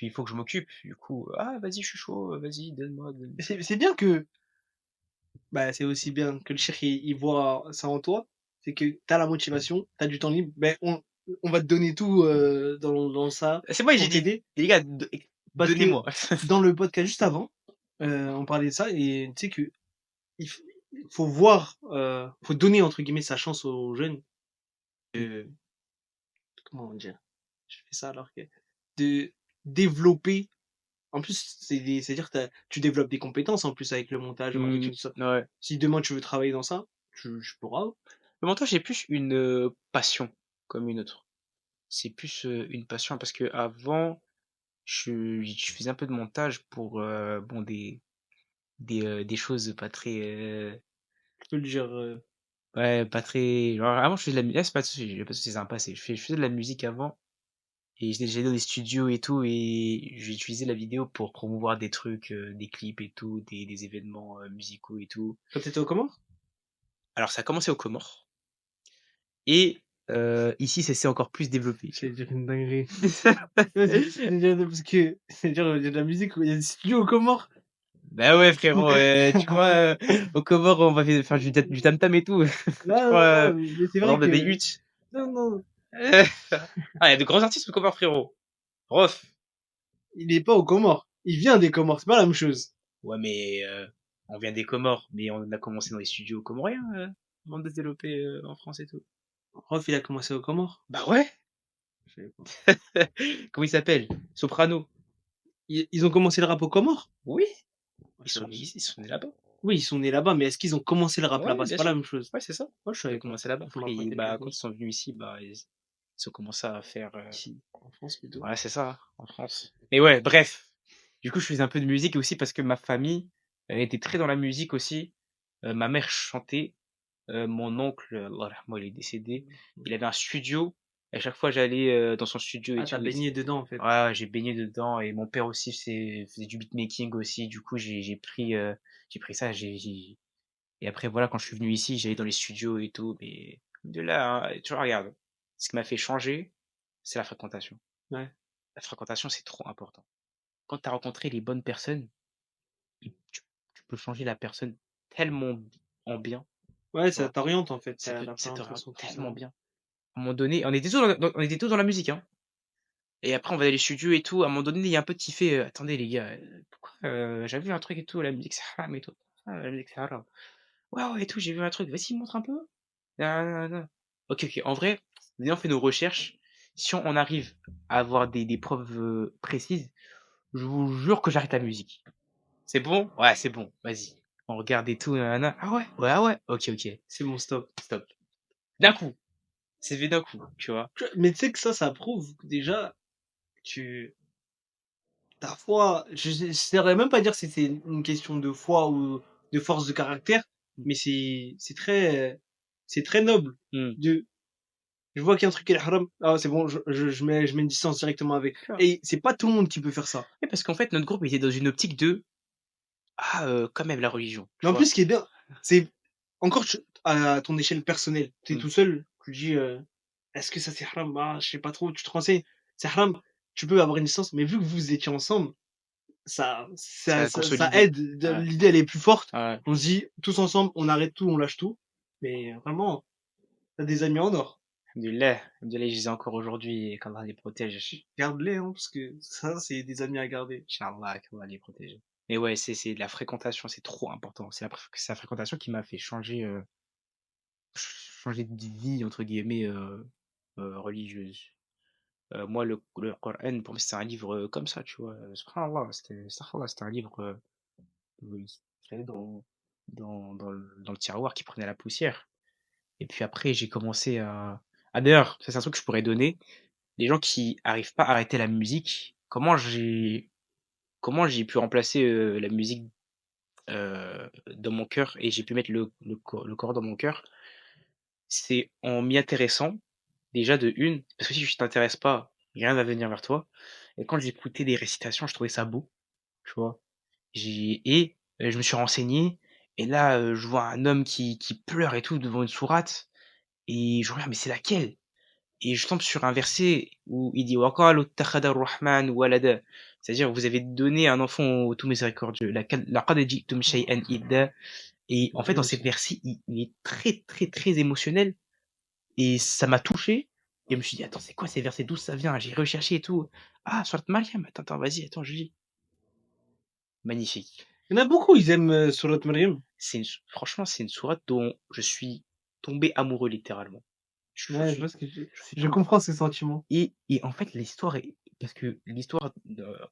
il faut que je m'occupe. Du coup, ah, vas-y, je suis chaud, vas-y, donne-moi, donne-moi. C'est bien que, bah, c'est aussi bien que le chef il voit ça en toi. C'est que t'as la motivation, t'as du temps libre. Ben, on va te donner tout dans ça C'est moi, j'ai pour dit, t'aider. les gars, Parce que donnez-moi. dans le podcast juste avant, on parlait de ça et tu sais que il faut voir, faut donner entre guillemets sa chance aux jeunes. Comment dire? Je fais ça alors que de développer. En plus, c'est-à-dire que tu développes des compétences en plus avec le montage, le marketing, tout ça. Ouais. Si demain tu veux travailler dans ça, tu pourras. Le montage, j'ai plus une passion comme une autre. C'est plus une passion parce que avant, je faisais un peu de montage pour bon des choses pas très Tu peux le dire. ouais pas très genre avant je faisais de la musique c'est pas de souci, j'ai pas de souci, c'est un passé. Je faisais de la musique avant et j'allais dans des studios et tout et j'utilisais la vidéo pour promouvoir des trucs, des clips et tout, des événements musicaux et tout. Quand t'étais aux Comores? Alors ça a commencé aux Comores et ici c'est encore plus développé, tu J'allais dire une dinguerie. Parce que, c'est-à-dire, il y a de la musique, il y a des studios aux Comores. Bah ouais frérot, tu crois aux Comores on va faire du tam tam et tout. Tu Non, crois non, non, mais c'est on vrai rentre dans des que. huttes. Non, non, Ah, il y a de grands artistes aux Comores frérot. Rof. il est pas aux Comores. Il vient des Comores, c'est pas la même chose. Ouais mais on vient des Comores, mais on a commencé dans les studios comoriens avant de se développer en France et tout. Rof, il a commencé aux Comores. Bah ouais. Je savais pas. Comment il s'appelle? Soprano. Ils ont commencé le rap aux Comores? Oui. Je savais- Ils sont nés là-bas. Oui, ils sont nés là-bas, mais est-ce qu'ils ont commencé le rap Ouais, là-bas? C'est bien pas la sûr. même chose. Ouais, c'est ça. Moi, je Ils ont savais pas. commencé là-bas. Faut Après, m'apprendre quelque bah, quand chose. ils sont venus ici, bah, ils ont commencé à faire. Ici, en France plutôt. Ouais, c'est ça, en France. Mais ouais, bref. Du coup, je faisais un peu de musique aussi parce que ma famille, elle était très dans la musique aussi. Ma mère chantait. Mon oncle, Allah yarhamou, il est décédé. Il avait un studio. À chaque fois, j'allais dans son studio et Ah, t'as tout. baigné dedans, en fait. Ouais, j'ai baigné dedans. Et mon père aussi faisait du beatmaking aussi. Du coup, j'ai pris ça. Et après, voilà, quand je suis venu ici, j'allais dans les studios et tout. Mais de là, hein, tu vois, regarde. Ce qui m'a fait changer, c'est la fréquentation. Ouais. La fréquentation, c'est trop important. Quand tu as rencontré les bonnes personnes, tu peux changer la personne tellement en bien, Ouais, tu ça vois. t'oriente, en fait. Ça T'as peut, la ça te rend présentation, tout ça. tellement bien. À un moment donné, on était tous dans la musique, hein. Et après, on va dans les studios et tout. À un moment donné, il y a un peu qui fait, attendez, les gars, pourquoi, j'ai vu un truc et tout, la musique, c'est haram et tout. Ah, la musique, c'est haram. Ouais, ouais, et tout, j'ai vu un truc. Vas-y, montre un peu. Nanana. Ok, ok. En vrai, on fait nos recherches. Si on arrive à avoir des preuves précises, je vous jure que j'arrête la musique. C'est bon? Ouais, c'est bon. Vas-y. On regarde et tout. Nanana. Ah ouais? Ouais, ah ouais. Ok, ok. C'est mon stop. Stop. D'un coup. C'est fait d'un coup, tu vois. Mais tu sais que ça prouve que déjà, tu, ta foi, je saurais même pas dire si c'est une question de foi ou de force de caractère, mais c'est très noble. Hmm. De, je vois qu'il y a un truc qui est haram. Ah, c'est bon, je mets une distance directement avec. Sure. Et c'est pas tout le monde qui peut faire ça. Ouais, parce qu'en fait, notre groupe était dans une optique de, ah, quand même, la religion, Mais tu en plus, vois. ce qui est bien, c'est encore à ton échelle personnelle. T'es Hmm. tout seul, tu dis, est-ce que ça c'est haram? Ah, je sais pas trop, tu te renseignes. C'est haram, tu peux avoir une distance, mais vu que vous étiez ensemble, Ça a ça consolidé. aide. Ouais. L'idée, elle est plus forte. Ouais. On se dit, tous ensemble, on arrête tout, on lâche tout. Mais vraiment, t'as des amis en or. Alhamdoulilah. Alhamdoulilah, je les ai encore aujourd'hui et qu'Allah les protège. Garde-les, hein, parce que ça, c'est des amis à garder. Inch'Allah, qu'Allah les protège. Mais ouais, c'est la fréquentation, c'est trop important. C'est la fréquentation qui m'a fait changer de vie, entre guillemets, religieuse. Moi, le Coran, pour moi, c'est un livre comme ça, tu vois. Subhanallah, c'était un livre qui traînait dans le tiroir, qui prenait la poussière. Et puis après, j'ai commencé à... Ah d'ailleurs, ça c'est un truc que je pourrais donner. les gens qui arrivent pas à arrêter la musique, comment j'ai pu remplacer, la musique, dans mon cœur et j'ai pu mettre le Coran dans mon cœur, c'est en m'y intéressant, déjà de une, parce que si tu t'intéresses pas, rien va venir vers toi et quand j'écoutais des récitations, je trouvais ça beau, tu vois? Je me suis renseigné et là, je vois un homme qui pleure et tout devant une sourate et je regarde: «Mais c'est laquelle?» et je tombe sur un verset où il dit: «Wa qalu ittakhadha ar-rahman walada», c'est-à-dire: «Vous avez donné un enfant au tout miséricordieux, laqad ji'tum shay'an idda», et en fait, dans ces versets, il est très, très, très émotionnel et ça m'a touché et je me suis dit: «Attends, c'est quoi ces versets? D'où ça vient?» J'ai recherché et tout. Ah, sourate Maryam, attends, vas-y, attends, je lis. Magnifique. Il y en a beaucoup, ils aiment Surat Maryam. Franchement, c'est une sourate dont je suis tombé amoureux littéralement. Je Ouais, je suis vois ce que je suis je tombé comprends ce sentiment. et en fait, l'histoire est parce que l'histoire,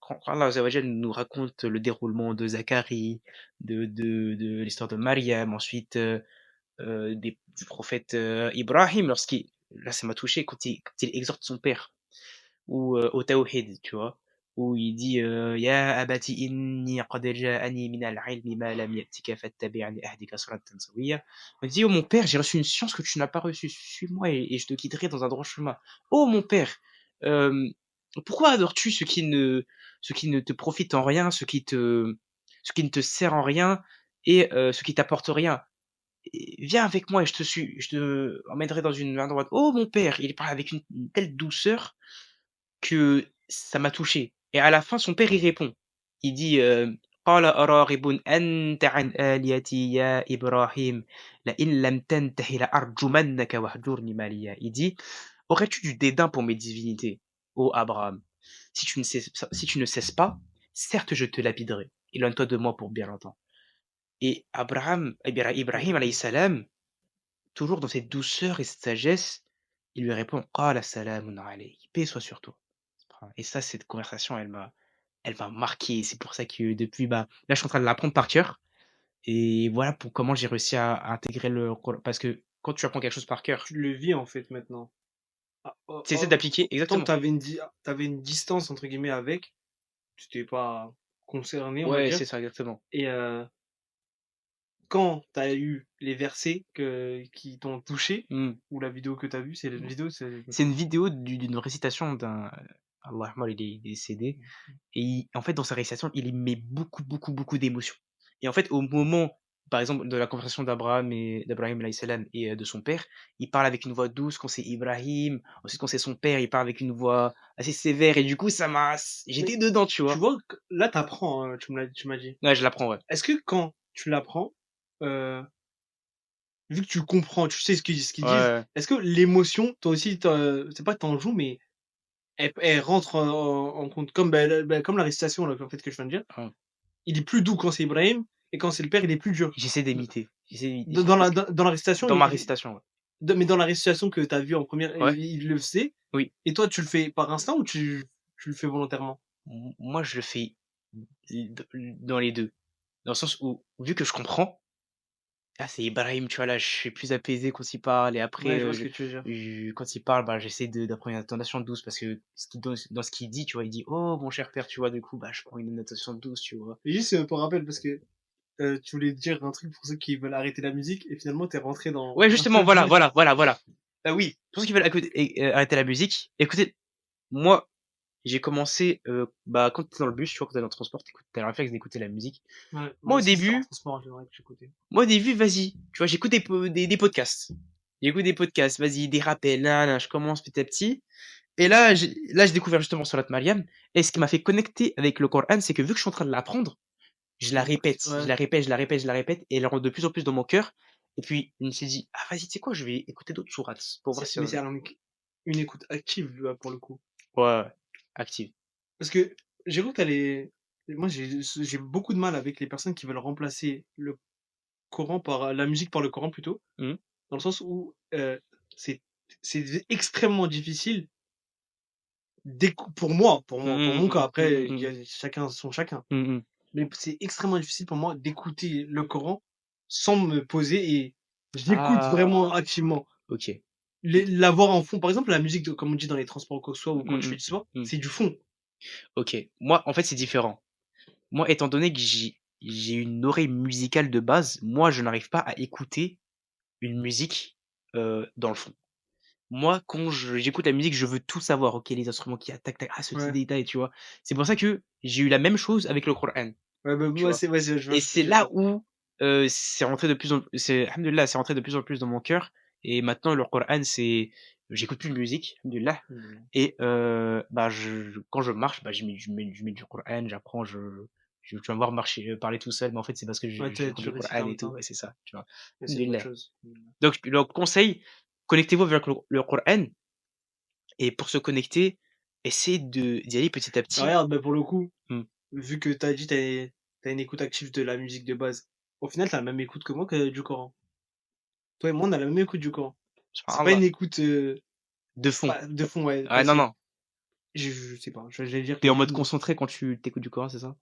quand Allah Azza wa Jal nous raconte le déroulement de Zacharie, de l'histoire de Mariam, ensuite, du prophète, Ibrahim lorsqu'il là, ça m'a touché quand il exhorte son père ou au tawhid, tu vois? Où il dit, «Ya abati inni qad ja'ani min al-'ilmi ma lam ya'tika fattabi'ni ahdika siratan sawiyya». Il dit: «Oh mon père, j'ai reçu une science que tu n'as pas reçue. Suis-moi et je te guiderai dans un droit chemin». «Oh mon père, hem, pourquoi adores-tu ce qui ne te profite en rien, ce qui ne te sert en rien et ce qui t'apporte rien? Viens avec moi et je te emmènerai dans une main droite». «Oh mon père», il parle avec une telle douceur que ça m'a touché et à la fin, son père, il répond. Il dit, «قال أراغب أنت عن آلهتي يا إبراهيم لئن لم تنته لأرجمنك واهجرني مليا». Il dit: «Aurais-tu du dédain pour mes divinités, ô Abraham? Si tu ne cesses pas, certes je te lapiderai. Éloigne-toi de moi pour bien longtemps». Et Ibrahim alayhi salam, toujours dans cette douceur et cette sagesse, il lui répond: «قال سلام عليك», paix soit sur toi. Et ça, cette conversation, elle m'a marqué. C'est pour ça que depuis, bah, là, je suis en train de l'apprendre par cœur. Et voilà pour comment j'ai réussi à intégrer le Coran. Parce que quand tu apprends quelque chose par cœur, Tu le vis en fait maintenant. Ah, tu essaies d'appliquer tant que exactement. tu une «distance» entre guillemets avec, tu t'es pas concerné, on va Ouais, dire c'est ça, exactement. et quand tu as eu les versets qui t'ont touché Mmh. ou la vidéo que tu as vue, c'est une vidéo, c'est C'est une vidéo d'une récitation d'un Allah yarhamou, il est décédé et en fait, dans sa récitation, il y met beaucoup, beaucoup, beaucoup d'émotions et en fait, au moment, par exemple, de la conversation d'Abraham alayhi salam et de son père, il parle avec une voix douce quand c'est Ibrahim, ensuite quand c'est son père, il parle avec une voix assez sévère et du coup, ça m'a mais j'étais dedans, tu tu vois? vois que là, tu apprends, tu m'as dit. Ouais, je l'apprends, ouais. Est-ce que quand tu l'apprends, heu, vu que tu comprends, tu sais ce qu'ils Ouais, disent, ouais, est-ce que l'émotion, toi aussi, c'est pas tu joues, mais elle rentre en compte comme, comme la récitation là, en fait, que je viens de dire. ouais. Il est plus doux quand c'est Ibrahim et quand c'est le père, il est plus dur. J'essaie d'imiter, j'essaie d'imiter. Dans la dans la récitation, Dans ma récitation, ouais. mais dans la récitation que tu as vue en première, Ouais, il le faisait oui. et toi, tu le fais par instinct ou tu le fais volontairement? Moi, je le fais dans les 2, dans le sens où, vu que je comprends. Ah, c'est Ibrahim, tu vois, là, je suis plus apaisé quand il parle et après, Ouais, je vois ce que tu veux dire. quand il parle, bah, j'essaie d'apprendre une intonation douce parce que dans ce qu'il dit, tu vois, il dit: «Oh mon cher père», tu vois? Du coup, bah, je prends une intonation douce, tu vois? Et juste, pour rappel, parce que, tu voulais dire un truc pour ceux qui veulent arrêter la musique et finalement tu es rentré dans Ouais, justement, voilà, voilà, voilà, voilà. Oui, pour ceux qui veulent arrêter la musique, écoutez, moi, j'ai commencé, bah, quand tu es dans le bus, tu vois, quand tu es dans le transport, tu as le réflexe d'écouter la musique. ouais, moi Moi, au aussi, c'était en début transport en général que j'écoutais. Moi, au début, vas-y, tu vois, j'écoute des podcasts. J'écoute des podcasts, vas-y, des rappels, là, je commence petit à petit. Et là, j'ai découvert justement Surat Maryam. Et ce qui m'a fait connecter avec le Coran, c'est que vu que je suis en train de l'apprendre, je la répète, je Ouais, la répète, je la répète, je la répète, et elle rentre de plus en plus dans mon cœur. Et puis, je me suis dit, ah, vas-y, tu sais quoi, je vais écouter d'autres sourates pour voir si. mais c'est une écoute active, là, pour le coup. Ouais, ouais, active. Parce que j'ai cru que tu moi, j'ai beaucoup de mal avec les personnes qui veulent remplacer le Coran par la musique par le Coran plutôt, Mhm. dans le sens où, c'est c'est extrêmement difficile pour mon cas, Mhm, après, mhm, il y mhm, a chacun son chacun. mhm, mhm. Mais c'est extrêmement difficile pour moi d'écouter le Coran sans me poser et j'écoute Ah, vraiment activement. ok. l'avoir en fond. Par exemple, la musique, comme on dit dans les transports ou quoi que ce soit, ou quand tu fais du sport, Mmh. c'est du fond. OK. Moi, en fait, c'est différent. Moi, étant donné que j'ai une oreille musicale de base, moi, je n'arrive pas à écouter une musique, dans le fond. Moi, quand j'écoute la musique, je veux tout savoir. OK, les instruments qui attaquent, tac, ce petit Ouais. détail, tu vois? C'est pour ça que j'ai eu la même chose avec le Coran, Ouais, bah, tu moi, vois? je vois Et ce que c'est tu veux dire. là où, c'est rentré de plus en alhamdoulilah, c'est rentré de plus en plus dans mon cœur et maintenant le Coran, j'écoute plus de musique, alhamdoulilah et bah, quand je marche, bah, je mets du Coran, j'apprends, tu vas me voir marcher, parler tout seul, mais en fait, c'est parce que Ouais, j'écoute tu le récites en Coran même et tout, temps. ouais, c'est ça, tu vois? Mais c'est une bonne Alhamdoulilah. chose. Donc le conseil, connectez-vous avec le Coran et pour se connecter, essayez d'y aller petit à Bah, petit. regarde, bah, pour le coup, Mmh. vu que t'as dit t'as une écoute active de la musique de base, au final, t'as la même écoute que moi que du Coran. Toi et moi, on a la même écoute du Coran. C'est pas Subhanallah. une écoute De fond. de fond, ouais, Ouais, non, passive. non. Je sais pas, j'allais dire T'es en quelque mode chose. concentré quand tu t'écoutes du Coran, c'est ça?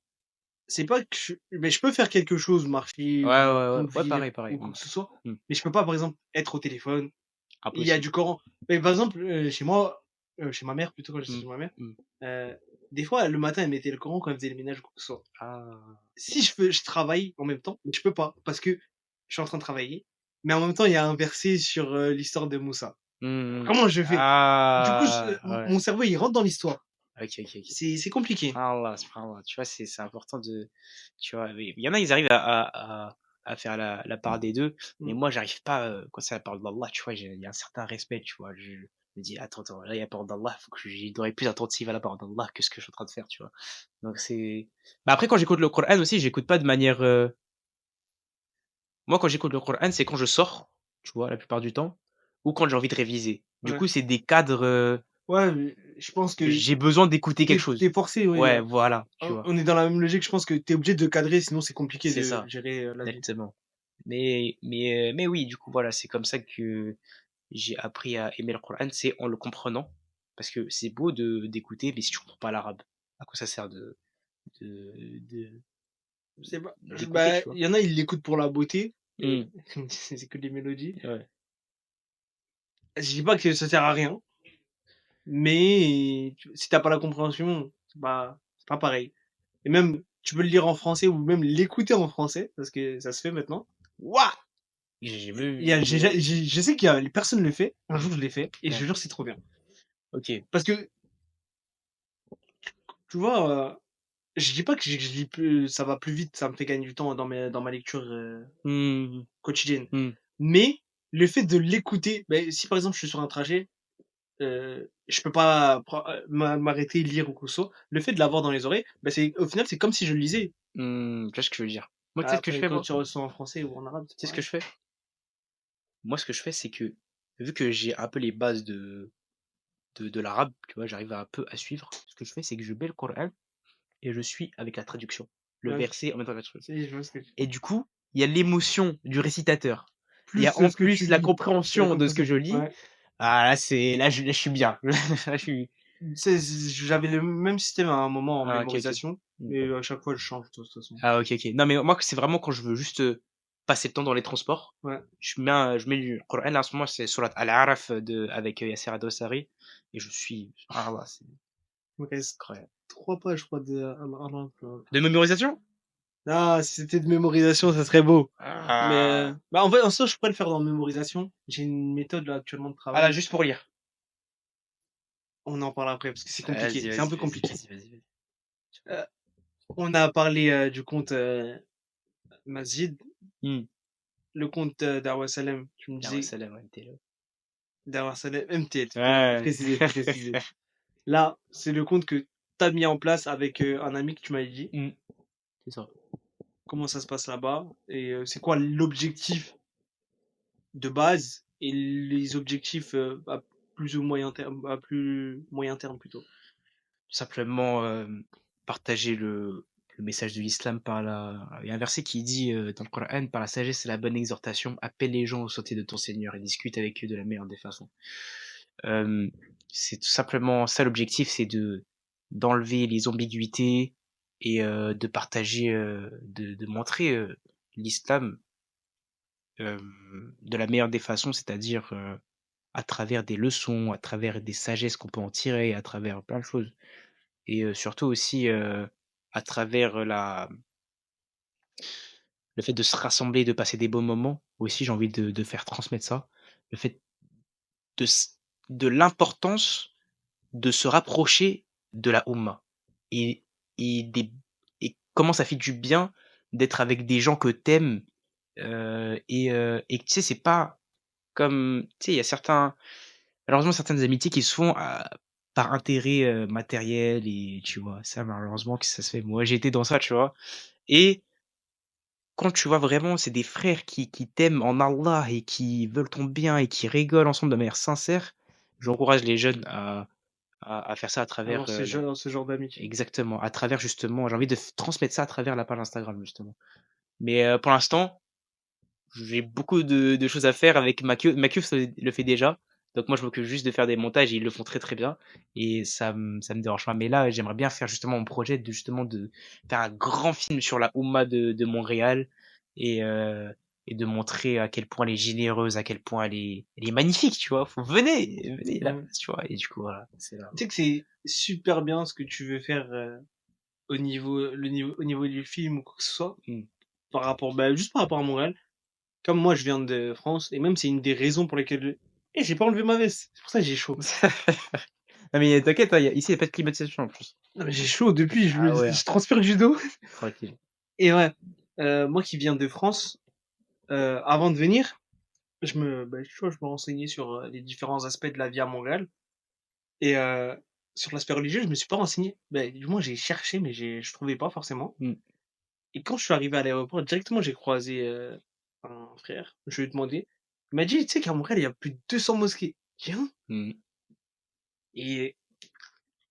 C'est pas que mais je peux faire quelque chose, marcher Ouais, ou ouais, ouais. Ouais, conduire pareil, pareil. ou quoi que ce soit, Mmh. mais je peux pas, par exemple, être au téléphone. Il y a Impossible. du Coran. Mais par exemple, chez moi, chez ma mère, plutôt quand j'étais Mmh. chez ma mère, Mmh. heu, des fois, le matin, elle mettait le Coran quand elle faisait le ménage ou quoi que ce soit. Ah. Si je travaille en même temps, mais je peux pas parce que je suis en train de travailler, mais en même temps, il y a un verset sur, l'histoire de Moussa. Mmh mh. Comment je fais? Du coup, Ah! Ouais. mon cerveau, il rentre dans l'histoire. OK, OK, OK. C'est compliqué. Subhanallah, subhanallah. Tu vois, c'est important de tu vois, il y en a, ils arrivent à faire la part des 2, mais Mmh. moi, j'arrive pas, quand c'est la parole d'Allah, tu vois, il y a un certain respect, tu vois? Je me dis: «Attends, attends, là, il y a la parole d'Allah, faut que j'y devrais plus attentive à la parole d'Allah que ce que je suis en train de faire», tu vois? Donc c'est bah, après quand j'écoute le Coran aussi, j'écoute pas de manière, moi, quand j'écoute le Coran, c'est quand je sors, tu vois, la plupart du temps, ou quand j'ai envie de réviser. Du Ouais. coup, c'est des cadres, Ouais, mais je pense que j'ai besoin d'écouter quelque tu chose. forcé, oui, Ouais, voilà, tu vois? on est dans la même logique. Je pense que tu es obligé de cadrer, sinon c'est compliqué C'est de ça, gérer, la vie. exactement. Mais oui, du coup, voilà, c'est comme ça que j'ai appris à aimer le Coran, c'est en le comprenant. Parce que c'est beau d'écouter, mais si tu comprends pas l'arabe, à quoi ça sert de, de, C'est pas d'écouter, bah, tu vois? il y en a, ils l'écoutent pour la beauté et Mmh. c'est que des mélodies. Ouais. Je dis pas que ça sert à rien, mais si tu as pas la compréhension, c'est pas pareil et même, tu peux le lire en français ou même l'écouter en français parce que ça se fait maintenant. Waouh! J'ai Il y a vu, je sais qu'il y a personne le fait. Un jour, je l'ai fait et je te ouais. jure, c'est trop bien. OK. Parce que, tu vois, je dis pas que je lis plus ça va plus vite, ça me fait gagner du temps dans ma lecture, Mmh. quotidienne. Mmh. Mais le fait de l'écouter, beh, si par exemple je suis sur un trajet, je peux pas m'arrêter, lire ou quoi que ce soit. Le fait de l'avoir dans les oreilles, bah, c'est au final, c'est comme si je le lisais. Mmh. Tu vois ce que je veux dire? Moi, tu sais ce que je Après fais, quand moi? tu reçois en français ou en arabe, c'est Tu sais ce que pareil. je fais? Moi, ce que je fais, c'est que, vu que j'ai un peu les bases de l'arabe, tu vois, j'arrive un peu à suivre. Ce que je fais, c'est que je mets le Coran et je suis avec la traduction. Le Ouais, verset en même temps que la traduction. si, je vois ce que tu Et du coup, il y a l'émotion du récitateur. Il y a plus, en ce que tu plus la lis, la compréhension de ce que compréhension. je lis. Ouais. Ah, là, je suis bien. Là, je suis. J'avais le même système à un moment en Ah, ok, ok. mémorisation, Hmm. mais à chaque fois, je change de toute façon. Ah, ok, ok. Non, mais moi, c'est vraiment quand je veux juste passer le temps dans les transports. Ouais. Je mets du Coran. Là, en ce moment, c'est Surat Al-Araf avec Yasser Adosari. Et je suis. Ah, là, c'est Il me reste incroyable. 3 pages, je crois, De mémorisation? ah, si c'était de mémorisation, ça serait beau. Mais, Ah, bah, en fait, en soi, je pourrais le faire dans mémorisation. J'ai une méthode, là, actuellement, de ah là, travail. juste pour lire. On en parle après, parce que c'est compliqué. Vas-y, C'est un vas-y, peu vas-y, compliqué. vas-y, vas-y, vas-y. Euh, on a parlé du compte Masjid, Hmm. le compte Darwa Salem. Tu me Ah ouais, disais salam, ouais, t'es là. Darwa Salem MT, faut Ouais. préciser, faut préciser. Là, c'est le compte que tu as mis en place avec un ami que tu m'avais dit. Hmm. C'est ça. Comment ça se passe là-bas et c'est quoi l'objectif de base et les objectifs à plus ou moyen terme, à plus moyen terme plutôt. Tout simplement partager le message de l'islam par la. Il y a un verset qui dit dans le Coran, par la sagesse et la bonne exhortation, appelle les gens au sentier de ton Seigneur et discute avec eux de la meilleure des façons. Euh, c'est tout simplement ça l'objectif, c'est d'enlever les ambiguïtés et de partager, de montrer l'islam de la meilleure des façons, c'est-à-dire à travers des leçons, à travers des sagesses qu'on peut en tirer, à travers plein de choses et surtout aussi, à travers, le fait de se rassembler, de passer des bons moments. Aussi, j'ai envie de faire transmettre ça. Le fait de s de l'importance de se rapprocher de la Oumma et des et comment ça fait du bien d'être avec des gens que t'aimes et que tu sais, c'est pas comme tu sais, il y a malheureusement certaines amitiés qui se font, par intérêt, matériel et tu vois? Ça malheureusement que ça se fait. Moi, j'ai été dans ça, tu vois? Et quand tu vois vraiment, c'est des frères qui t'aiment en Allah et qui veulent ton bien et qui rigolent ensemble de manière sincère, j'encourage les jeunes à faire ça à travers, Avoir la ce genre d'amitié. exactement, à travers justement j'ai envie de f transmettre ça à travers la page Instagram justement. Mais, pour l'instant, j'ai beaucoup de choses à faire avec Makiouf le fait déjà. Donc moi je m'occupe juste de faire des montages et ils le font très, très bien et ça me dérange pas. Mais là, j'aimerais bien faire justement mon projet de faire un grand film sur la Oumma de Montréal et heu et de montrer à quel point elle est généreuse, à quel point elle est magnifique, tu vois? Venez là, Ouais. tu vois? Et du coup voilà, c'est là. Tu sais que c'est super bien ce que tu veux faire au niveau du film ou quoi que ce soit, Mmh. par rapport, bah, juste par rapport à Montréal. Comme moi, je viens de France, et même c'est une des raisons pour lesquelles j'ai pas enlevé ma veste. C'est pour ça que j'ai chaud. Non mais t'inquiète, hein, ici il y a pas de climatisation en plus. Non, mais j'ai chaud depuis, Ah ouais, je transpire du dos. tranquille. Et ouais, moi qui viens de France, avant de venir, tu vois, je me renseignais sur les différents aspects de la vie à Montréal. Et sur l'aspect religieux, je me suis pas renseigné. Ben, du moins, j'ai cherché, mais je trouvais pas forcément. Mmh. Et quand je suis arrivé à l'aéroport, directement, j'ai croisé un frère. Je lui ai demandé. Il m'a dit, tu sais qu'à Montréal, il y a plus de 200 mosquées. J'ai dit, hein. Mmh. Et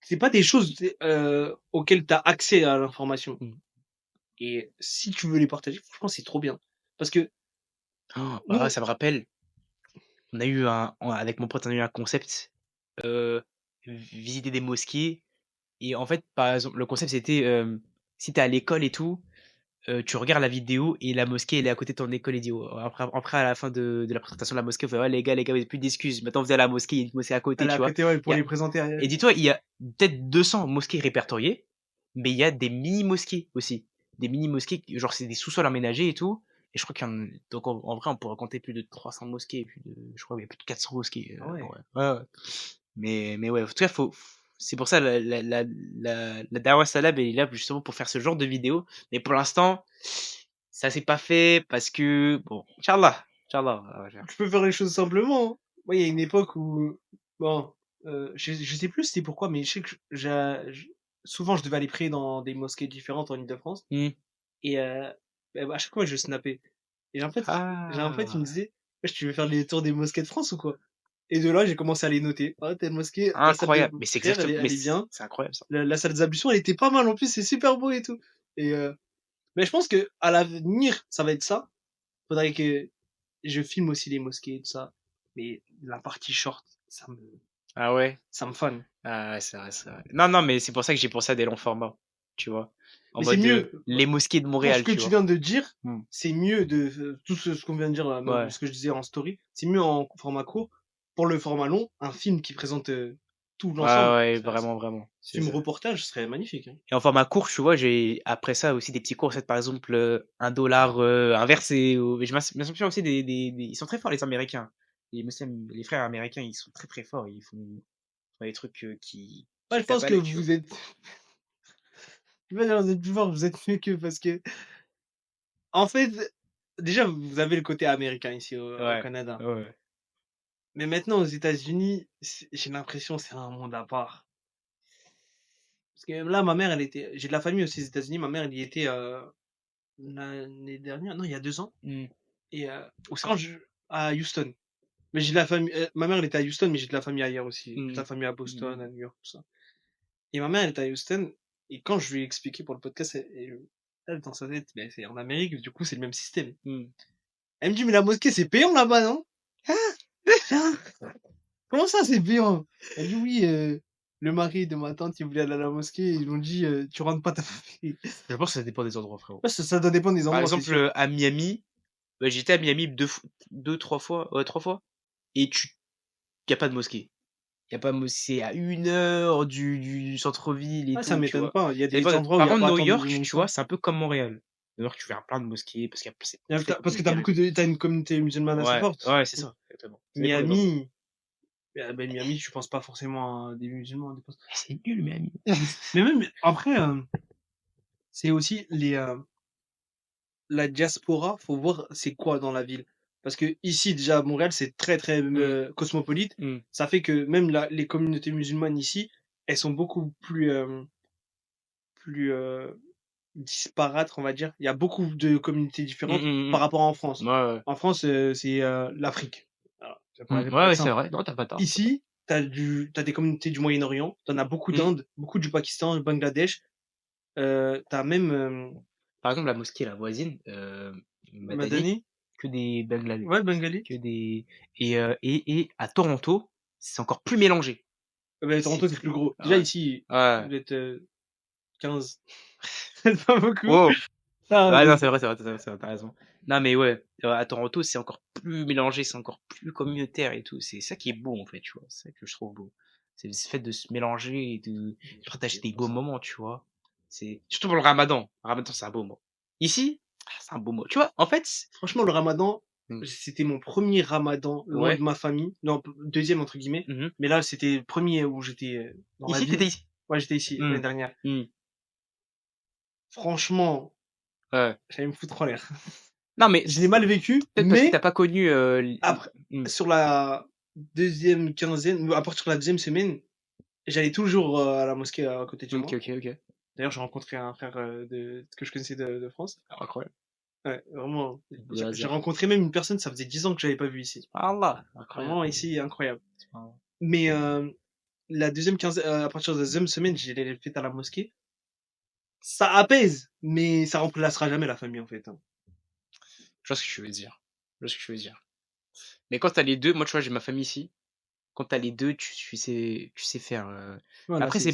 c'est pas des choses auxquelles tu as accès à l'information. Mmh. Et si tu veux les partager, franchement, c'est trop bien. Parce que Ah, nous, ça me rappelle, avec mon pote, on a eu un concept, heu, visiter des mosquées et en fait, par exemple, le concept c'était, si tu es à l'école et tout, tu regardes la vidéo et la mosquée elle est à côté de ton école et dit: «Oh», après à la fin de la présentation de la mosquée, on fait: «Ouais les gars, vous avez plus d'excuses, maintenant vous allez à la mosquée, il y a une mosquée à côté», elle est tu à vois? côté, ouais, Il pour y a les présenter. Et dis-toi, il y a peut-être 200 mosquées répertoriées, mais il y a des mini-mosquées aussi. Des mini-mosquées, genre c'est des sous-sols aménagés et tout. Et je crois qu'il y en a, donc en vrai, on pourrait compter plus de 300 mosquées, je crois qu'il y a plus de 400 mosquées. Ah ouais. Ouais. Ouais, ouais. Mais ouais, en tout cas, c'est pour ça la Dawa Salab, elle est là justement pour faire ce genre de vidéo. Mais pour l'instant, ça s'est pas fait parce que, bon, Inch'Allah, on va faire. Tu peux faire les choses simplement, hein. Moi, il y a une époque où, bon, je sais plus c'était pourquoi, mais je sais que souvent je devais aller prier dans des mosquées différentes en Île-de-France. Hmm. Et bah, à chaque fois, je snappais. Et en fait, il me Ah, disait, wesh, tu veux faire les tours des mosquées de France ou quoi? Et de là, j'ai commencé à les noter. Ah, telle mosquée, la salle de incroyable. Mais c'est prière, exactement, mais elle est bien. c'est incroyable ça. La salle des ablutions, elle était pas mal en plus, c'est super beau et tout. Et mais je pense que à l'avenir, ça va être ça. Faudrait que je filme aussi les mosquées et tout ça. Mais la partie short, Ah ouais. ça me fan. Ah ouais, c'est vrai, c'est vrai. Non, non, mais c'est pour ça que j'ai pensé à des longs formats, tu vois? En Mais c'est mode, mieux, les mosquées de pour ce Montréal, que tu tu vois? viens de dire, Mmh. c'est mieux de tout ce qu'on vient de dire là, même Ouais. ce que je disais en story, c'est mieux en format court. Pour le format long, un film qui présente tout Ouais, l'ensemble, ouais, vraiment, vraiment. C'est film ça. reportage, ce serait magnifique, hein. Et en format court, tu vois, j'ai après ça aussi des petits cours, c'est par exemple, 1 $, inversé ou je me souviens aussi des ils sont très forts les Américains. Les frères américains, ils sont très, très forts. Ils font des trucs, Ouais, qui je tapent pense à que l'œil, tu vois? vous êtes, je vais pas dire vous êtes plus fort, vous êtes mieux qu'eux parce que, en fait, déjà, vous avez le côté américain ici au Ouais, Canada. ouais. Mais maintenant, aux États-Unis, j'ai l'impression que c'est un monde à part. Parce que là, ma mère, j'ai de la famille aussi aux États-Unis. Ma mère, elle y était l'année dernière, non, il y a 2 ans. Mmh. Et Où ça? quand je, à Houston. Mais j'ai de la famille, ma mère, elle était à Houston, mais j'ai de la famille ailleurs aussi. J'ai de Mmh. la famille à Mmh mh. Boston, à New York, tout ça. Et ma mère, elle était à Houston. Et quand je lui ai expliqué pour le podcast, elle, dans sa tête, ben, c'est en Amérique, du coup, c'est le même système. Mmh. Elle me dit, mais la mosquée, c'est payant là-bas, non? Hein? Comment ça, c'est payant? Elle dit, oui, le mari de ma tante, il voulait aller à la mosquée, ils lui ont dit, tu rentres pas ta famille. Je pense que ça dépend des endroits, frérot. Ouais, ça doit dépendre des Par endroits, c'est exemple, sûr. à Miami, bah, j'étais à Miami 2 3 fois, 3 fois et qu'il y a pas de mosquée. Il y a pas de mosquée à 1 heure du centre-ville et Ah, ça tout, tu m'étonne vois? pas. Il y a Ça des dépend. endroits où il Par y a contre, pas New tant de York, monde que tu vois, ça. c'est un peu comme Montréal. New York, tu verras plein de mosquées parce qu'il y a c'est très Parce que t'as communautaire et tout. une communauté musulmane assez Ouais, forte. ouais, c'est ça, exactement. Ça dépend des endroits. Miami, Miami, tu penses pas forcément à des musulmans. C'est nul, Miami. Mais même après, c'est aussi la diaspora. Faut voir c'est quoi dans la ville. Parce que ici déjà à Montréal, c'est très très cosmopolite. Mmh. Ça fait que même les communautés musulmanes ici, elles sont beaucoup plus disparates, on va dire. Il y a beaucoup de communautés différentes par rapport à en France. Ouais, ouais. En France, c'est l'Afrique. Voilà, Ouais, pour être ouais, c'est simple. vrai. Non, tu pas tort. Ici, t'as des communautés du Moyen-Orient, t'en as beaucoup Mmh. d'Inde, beaucoup du Pakistan, du Bangladesh. T'as même Par exemple, la mosquée, la voisine, Madani, Madani, que des Bangladais. ouais, Bengali. Que des... et à Toronto, c'est encore plus mélangé. Toronto, c'est plus gros. Déjà Ouais. ici, Ouais. vous êtes 15. C'est pas beaucoup. Oh! Ah, Ouais, non, mais c'est vrai, t'as raison. Non, mais ouais, à Toronto, c'est encore plus mélangé, c'est encore plus communautaire et tout. C'est ça qui est beau, en fait, tu vois. C'est ça que je trouve beau. C'est le fait de se mélanger et de partager des beaux moments, tu vois. C'est surtout pour le Ramadan. Le Ramadan, c'est un beau mot. Ici, c'est un beau mot. Tu vois, en fait, franchement, le Ramadan, mmh, c'était mon premier Ramadan loin de ouais. ma famille. Non, deuxième entre guillemets. Mmh. Mais là, c'était le premier où j'étais dans la Ici, ville. t'étais ici. Ouais, j'étais ici Mmh. l'année dernière. Mmh. Franchement, Ouais. j'allais me foutre en l'air. Non, mais Je l'ai mal vécu, peut-être parce que mais t'as pas connu. après, Mmh. sur la deuxième quinzaine, à partir de la deuxième semaine, j'allais toujours à la mosquée à côté de chez Ok, moi. ok, ok. D'ailleurs, j'ai rencontré un frère que je connaissais de France. Ah, incroyable. Ouais, vraiment. Le J'ai hasard. rencontré même une personne, ça faisait 10 ans que j'avais pas vu ici. Allah, incroyable. Vraiment, ici, incroyable. Ah. Mais la deuxième quinzaine, à partir de la deuxième semaine, j'ai les fêtes à la mosquée. Ça apaise, mais ça remplacera jamais la famille, en fait, hein. Je vois ce que tu veux dire. Je vois ce que tu veux dire. Mais quand t'as les deux, moi tu vois, j'ai ma famille ici. Quand t'as les deux, tu sais faire. Voilà, Après, c'est ça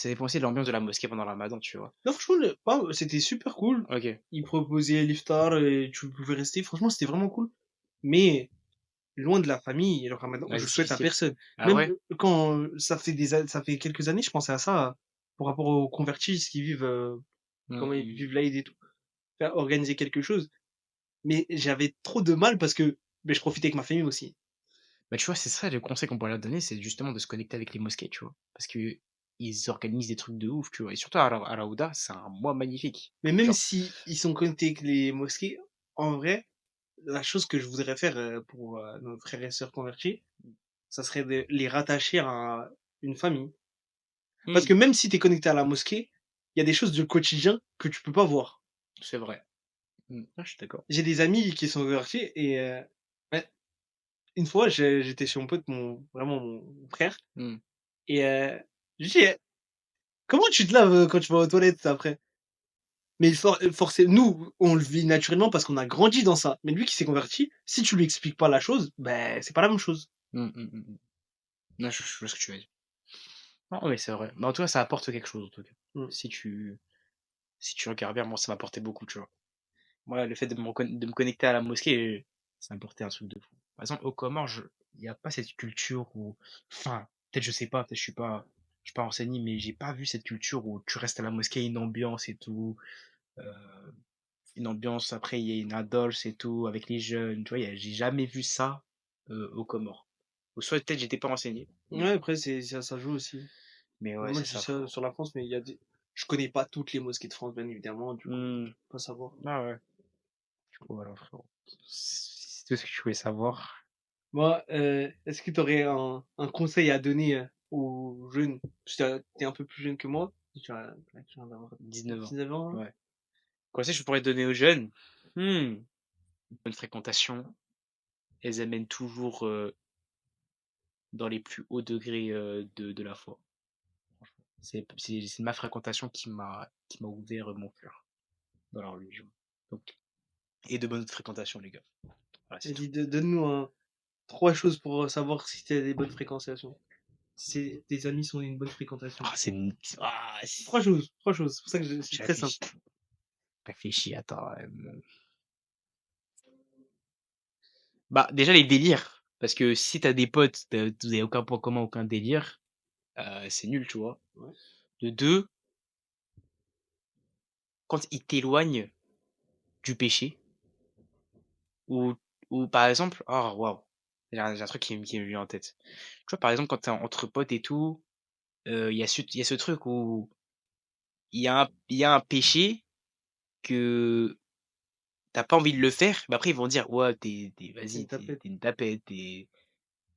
dépend aussi de l'ambiance de la mosquée pendant le Ramadan, tu vois. non, franchement, c'était super cool. Ok. Ils proposaient l'iftar et tu pouvais rester. Franchement, c'était vraiment cool. Mais loin de la famille et le ramadan, Ouais, je c'est souhaite à difficile. personne. Ah Même ouais? quand ça fait quelques années, je pensais à ça par rapport aux convertis qui vivent, comment ils Mm. vivent l'Aïd et tout. Faire organiser quelque chose. Mais j'avais trop de mal parce que mais je profitais avec ma famille aussi. Bah, tu vois, c'est ça le conseil qu'on pourrait leur donner, c'est justement de se connecter avec les mosquées, tu vois. Parce que ils organisent des trucs de ouf, tu vois. Et surtout à la Ouda, c'est un mois magnifique. Mais même Genre, si ils sont connectés avec les mosquées, en vrai, la chose que je voudrais faire pour nos frères et sœurs convertis, ça serait de les rattacher à une famille. Parce hmm, que même si tu es connecté à la mosquée, il y a des choses du quotidien que tu peux pas voir. c'est vrai. Ah, je suis d'accord. J'ai des amis qui sont convertis et ouais, une fois, j'étais chez mon pote, vraiment mon frère, Hmm. et je lui dis: «Comment tu te laves quand tu vas aux toilettes après?» Mais forcément, nous, on le vit naturellement parce qu'on a grandi dans ça. Mais lui qui s'est converti, si tu lui expliques pas la chose, ben c'est pas la même chose. Non, je vois ce que tu veux dire. Ah oui, c'est vrai. Mais en tout cas, ça apporte quelque chose, en tout cas. Mmh. Si tu, si tu regardes bien, moi, ça m'a apporté beaucoup, tu vois. Moi, le fait de me connecter à la mosquée, ça m'a apporté un truc de fou. Par exemple, au Comores, il n'y a pas cette culture où, enfin, peut-être je sais pas, peut-être je suis pas renseigné, mais j'ai pas vu cette culture où tu restes à la mosquée, une ambiance et tout, euh, une ambiance, après, il y a une adolescence et tout, avec les jeunes, tu vois, j'ai jamais vu ça, au Comores. Ou soit peut-être j'étais pas renseigné, Ouais, après, ça joue aussi. mais ouais, Moi, c'est je dis ça, ça frérot. sur la France, mais il y a je connais pas toutes les mosquées de France, bien évidemment, du coup, je Hmm. peux pas savoir. Ah ouais. Du coup, voilà, frérot. C'est tout ce que je voulais savoir. Moi, est-ce que tu aurais un conseil à donner aux jeunes? Parce que t'es un peu plus jeune que moi. Tu viens d'avoir 19 ans. 19 ans, hein. Ouais. Conseil que je pourrais donner aux jeunes? Hmm. Bonne fréquentation. Elles amènent toujours dans les plus hauts degrés de la foi. C'est ma fréquentation qui m'a ouvert mon cœur dans la religion. Donc, et de bonne fréquentation, les gars. Voilà, c'est tout. Vas-y, donne-nous trois choses pour savoir si t'as des bonnes fréquentations. Si tes amis sont une bonne fréquentation. Ah, Trois choses, trois choses. C'est pour ça que c'est je très simple. réfléchis. Réfléchis, attends. Bah, déjà, les délires. Parce que si t'as des potes, vous avez aucun point commun, aucun délire, c'est nul, tu vois. Ouais. De deux, quand ils t'éloignent du péché, ou, ou par exemple, oh waouh, j'ai un truc qui me vient en tête. Tu vois, par exemple, quand t'es entre potes et tout, il y a ce truc où il y a un péché que t'as pas envie de le faire, mais après ils vont dire, ouais, Une vas-y, tapette. t'es une tapette,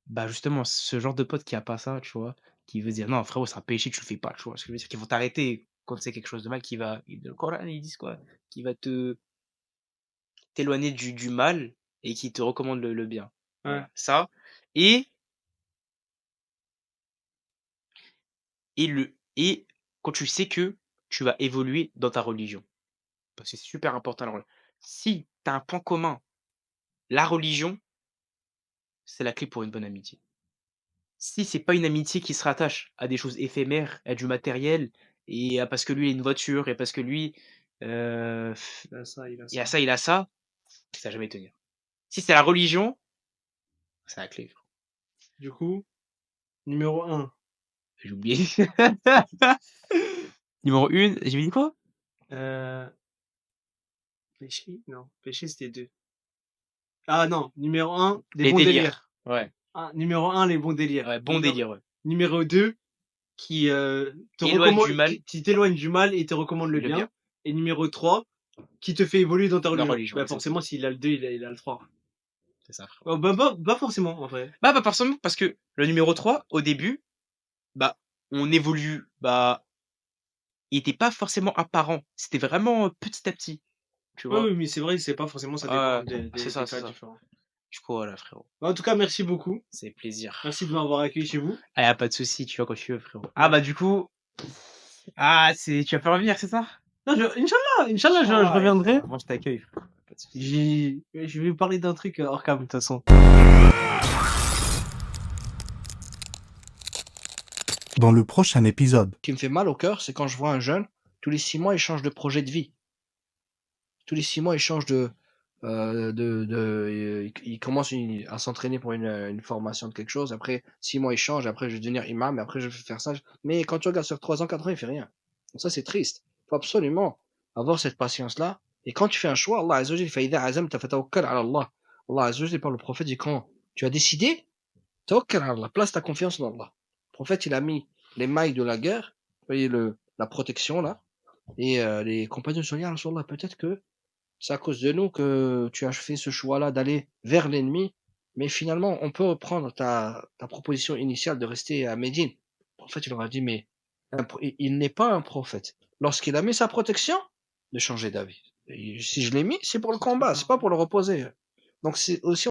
bah justement, ce genre de pote qui a pas ça, tu vois, qui veut dire, non, frérot, c'est un péché, tu le fais pas, tu vois. Ce que je veux dire, qu'ils vont t'arrêter quand c'est quelque chose de mal, le Coran, ils disent quoi? Qui va t'éloigner du mal et qui te recommande le bien. Ouais. Voilà. Ça. Et, et quand tu sais que tu vas évoluer dans ta religion. Parce que c'est super important, la religion. Si tu as un point commun, la religion, c'est la clé pour une bonne amitié. Si c'est pas une amitié qui se rattache à des choses éphémères, à du matériel, parce que lui il a une voiture, et parce que lui, euh, Il a ça, il a il a ça. ça, il a ça, ça va jamais tenir. Si c'est la religion, c'est la clé. Du coup, numéro 1. J'ai oublié. Numéro 1, j'ai dit quoi? Péché? Non, péché c'était 2. Ah non, numéro 1, des Les bons délires. délires. Ouais. Ah, numéro 1, les bons délires. Ouais, bon délire, ouais. Numéro 2, qui te Éloigne recommande, du mal, qui t'éloigne du mal et te recommande le le bien. bien. Et numéro 3, qui te fait évoluer dans ta La religion. religion, Bah ouais, c'est ça. forcément, s'il a le 2, il a le 3. C'est ça, frérot. Oh, bah, pas forcément, en vrai. Bah, pas forcément, parce que le numéro 3, au début, bah, on évolue, bah, il était pas forcément apparent. C'était vraiment petit à petit, tu Oui, vois. oui, mais c'est vrai, c'est pas forcément, ça dépend des C'est cas ça. différents. Du coup, voilà, frérot. Bah, en tout cas, merci beaucoup. C'est plaisir. Merci de m'avoir accueilli chez vous. Ah, y a pas de souci, tu vois, quand tu veux, frérot. Ah, bah, du coup, ah, tu vas pas revenir, c'est ça? Non, Inch'Allah, je reviendrai. Moi, je t'accueille, frérot. Pas de souci. Je vais vous parler d'un truc hors cam, de toute façon. Dans le prochain épisode. Ce qui me fait mal au cœur, c'est quand je vois un jeune, tous les 6 mois, il change de projet de vie. Tous les 6 mois, il change il commence à s'entraîner pour une formation de quelque chose. Après 6 mois, il change. Après, je vais devenir imam. Après, je vais faire ça. Mais quand tu regardes sur 3 ans, 4 ans, il fait rien. Donc ça, c'est triste. Il faut absolument avoir cette patience-là. Et quand tu fais un choix, Allah Azza wa Jalla, فإذا عزمت فتوكل على الله. Allah Azza wa Jalla, par le prophète, dit quand tu as décidé, tawakkal ala Allah, place ta confiance dans Allah. Le prophète, il a mis les mailles de la guerre, vous voyez la protection là, et les compagnons se sont dit, ah, Rasulallah, peut-être que c'est à cause de nous que tu as fait ce choix-là d'aller vers l'ennemi, mais finalement, on peut reprendre ta proposition initiale de rester à Médine. En fait, il leur a dit, mais il n'est pas un prophète. Lorsqu'il a mis sa protection, de changer d'avis. Si je l'ai mis, c'est pour le combat, c'est pas pour le reposer. Donc c'est aussi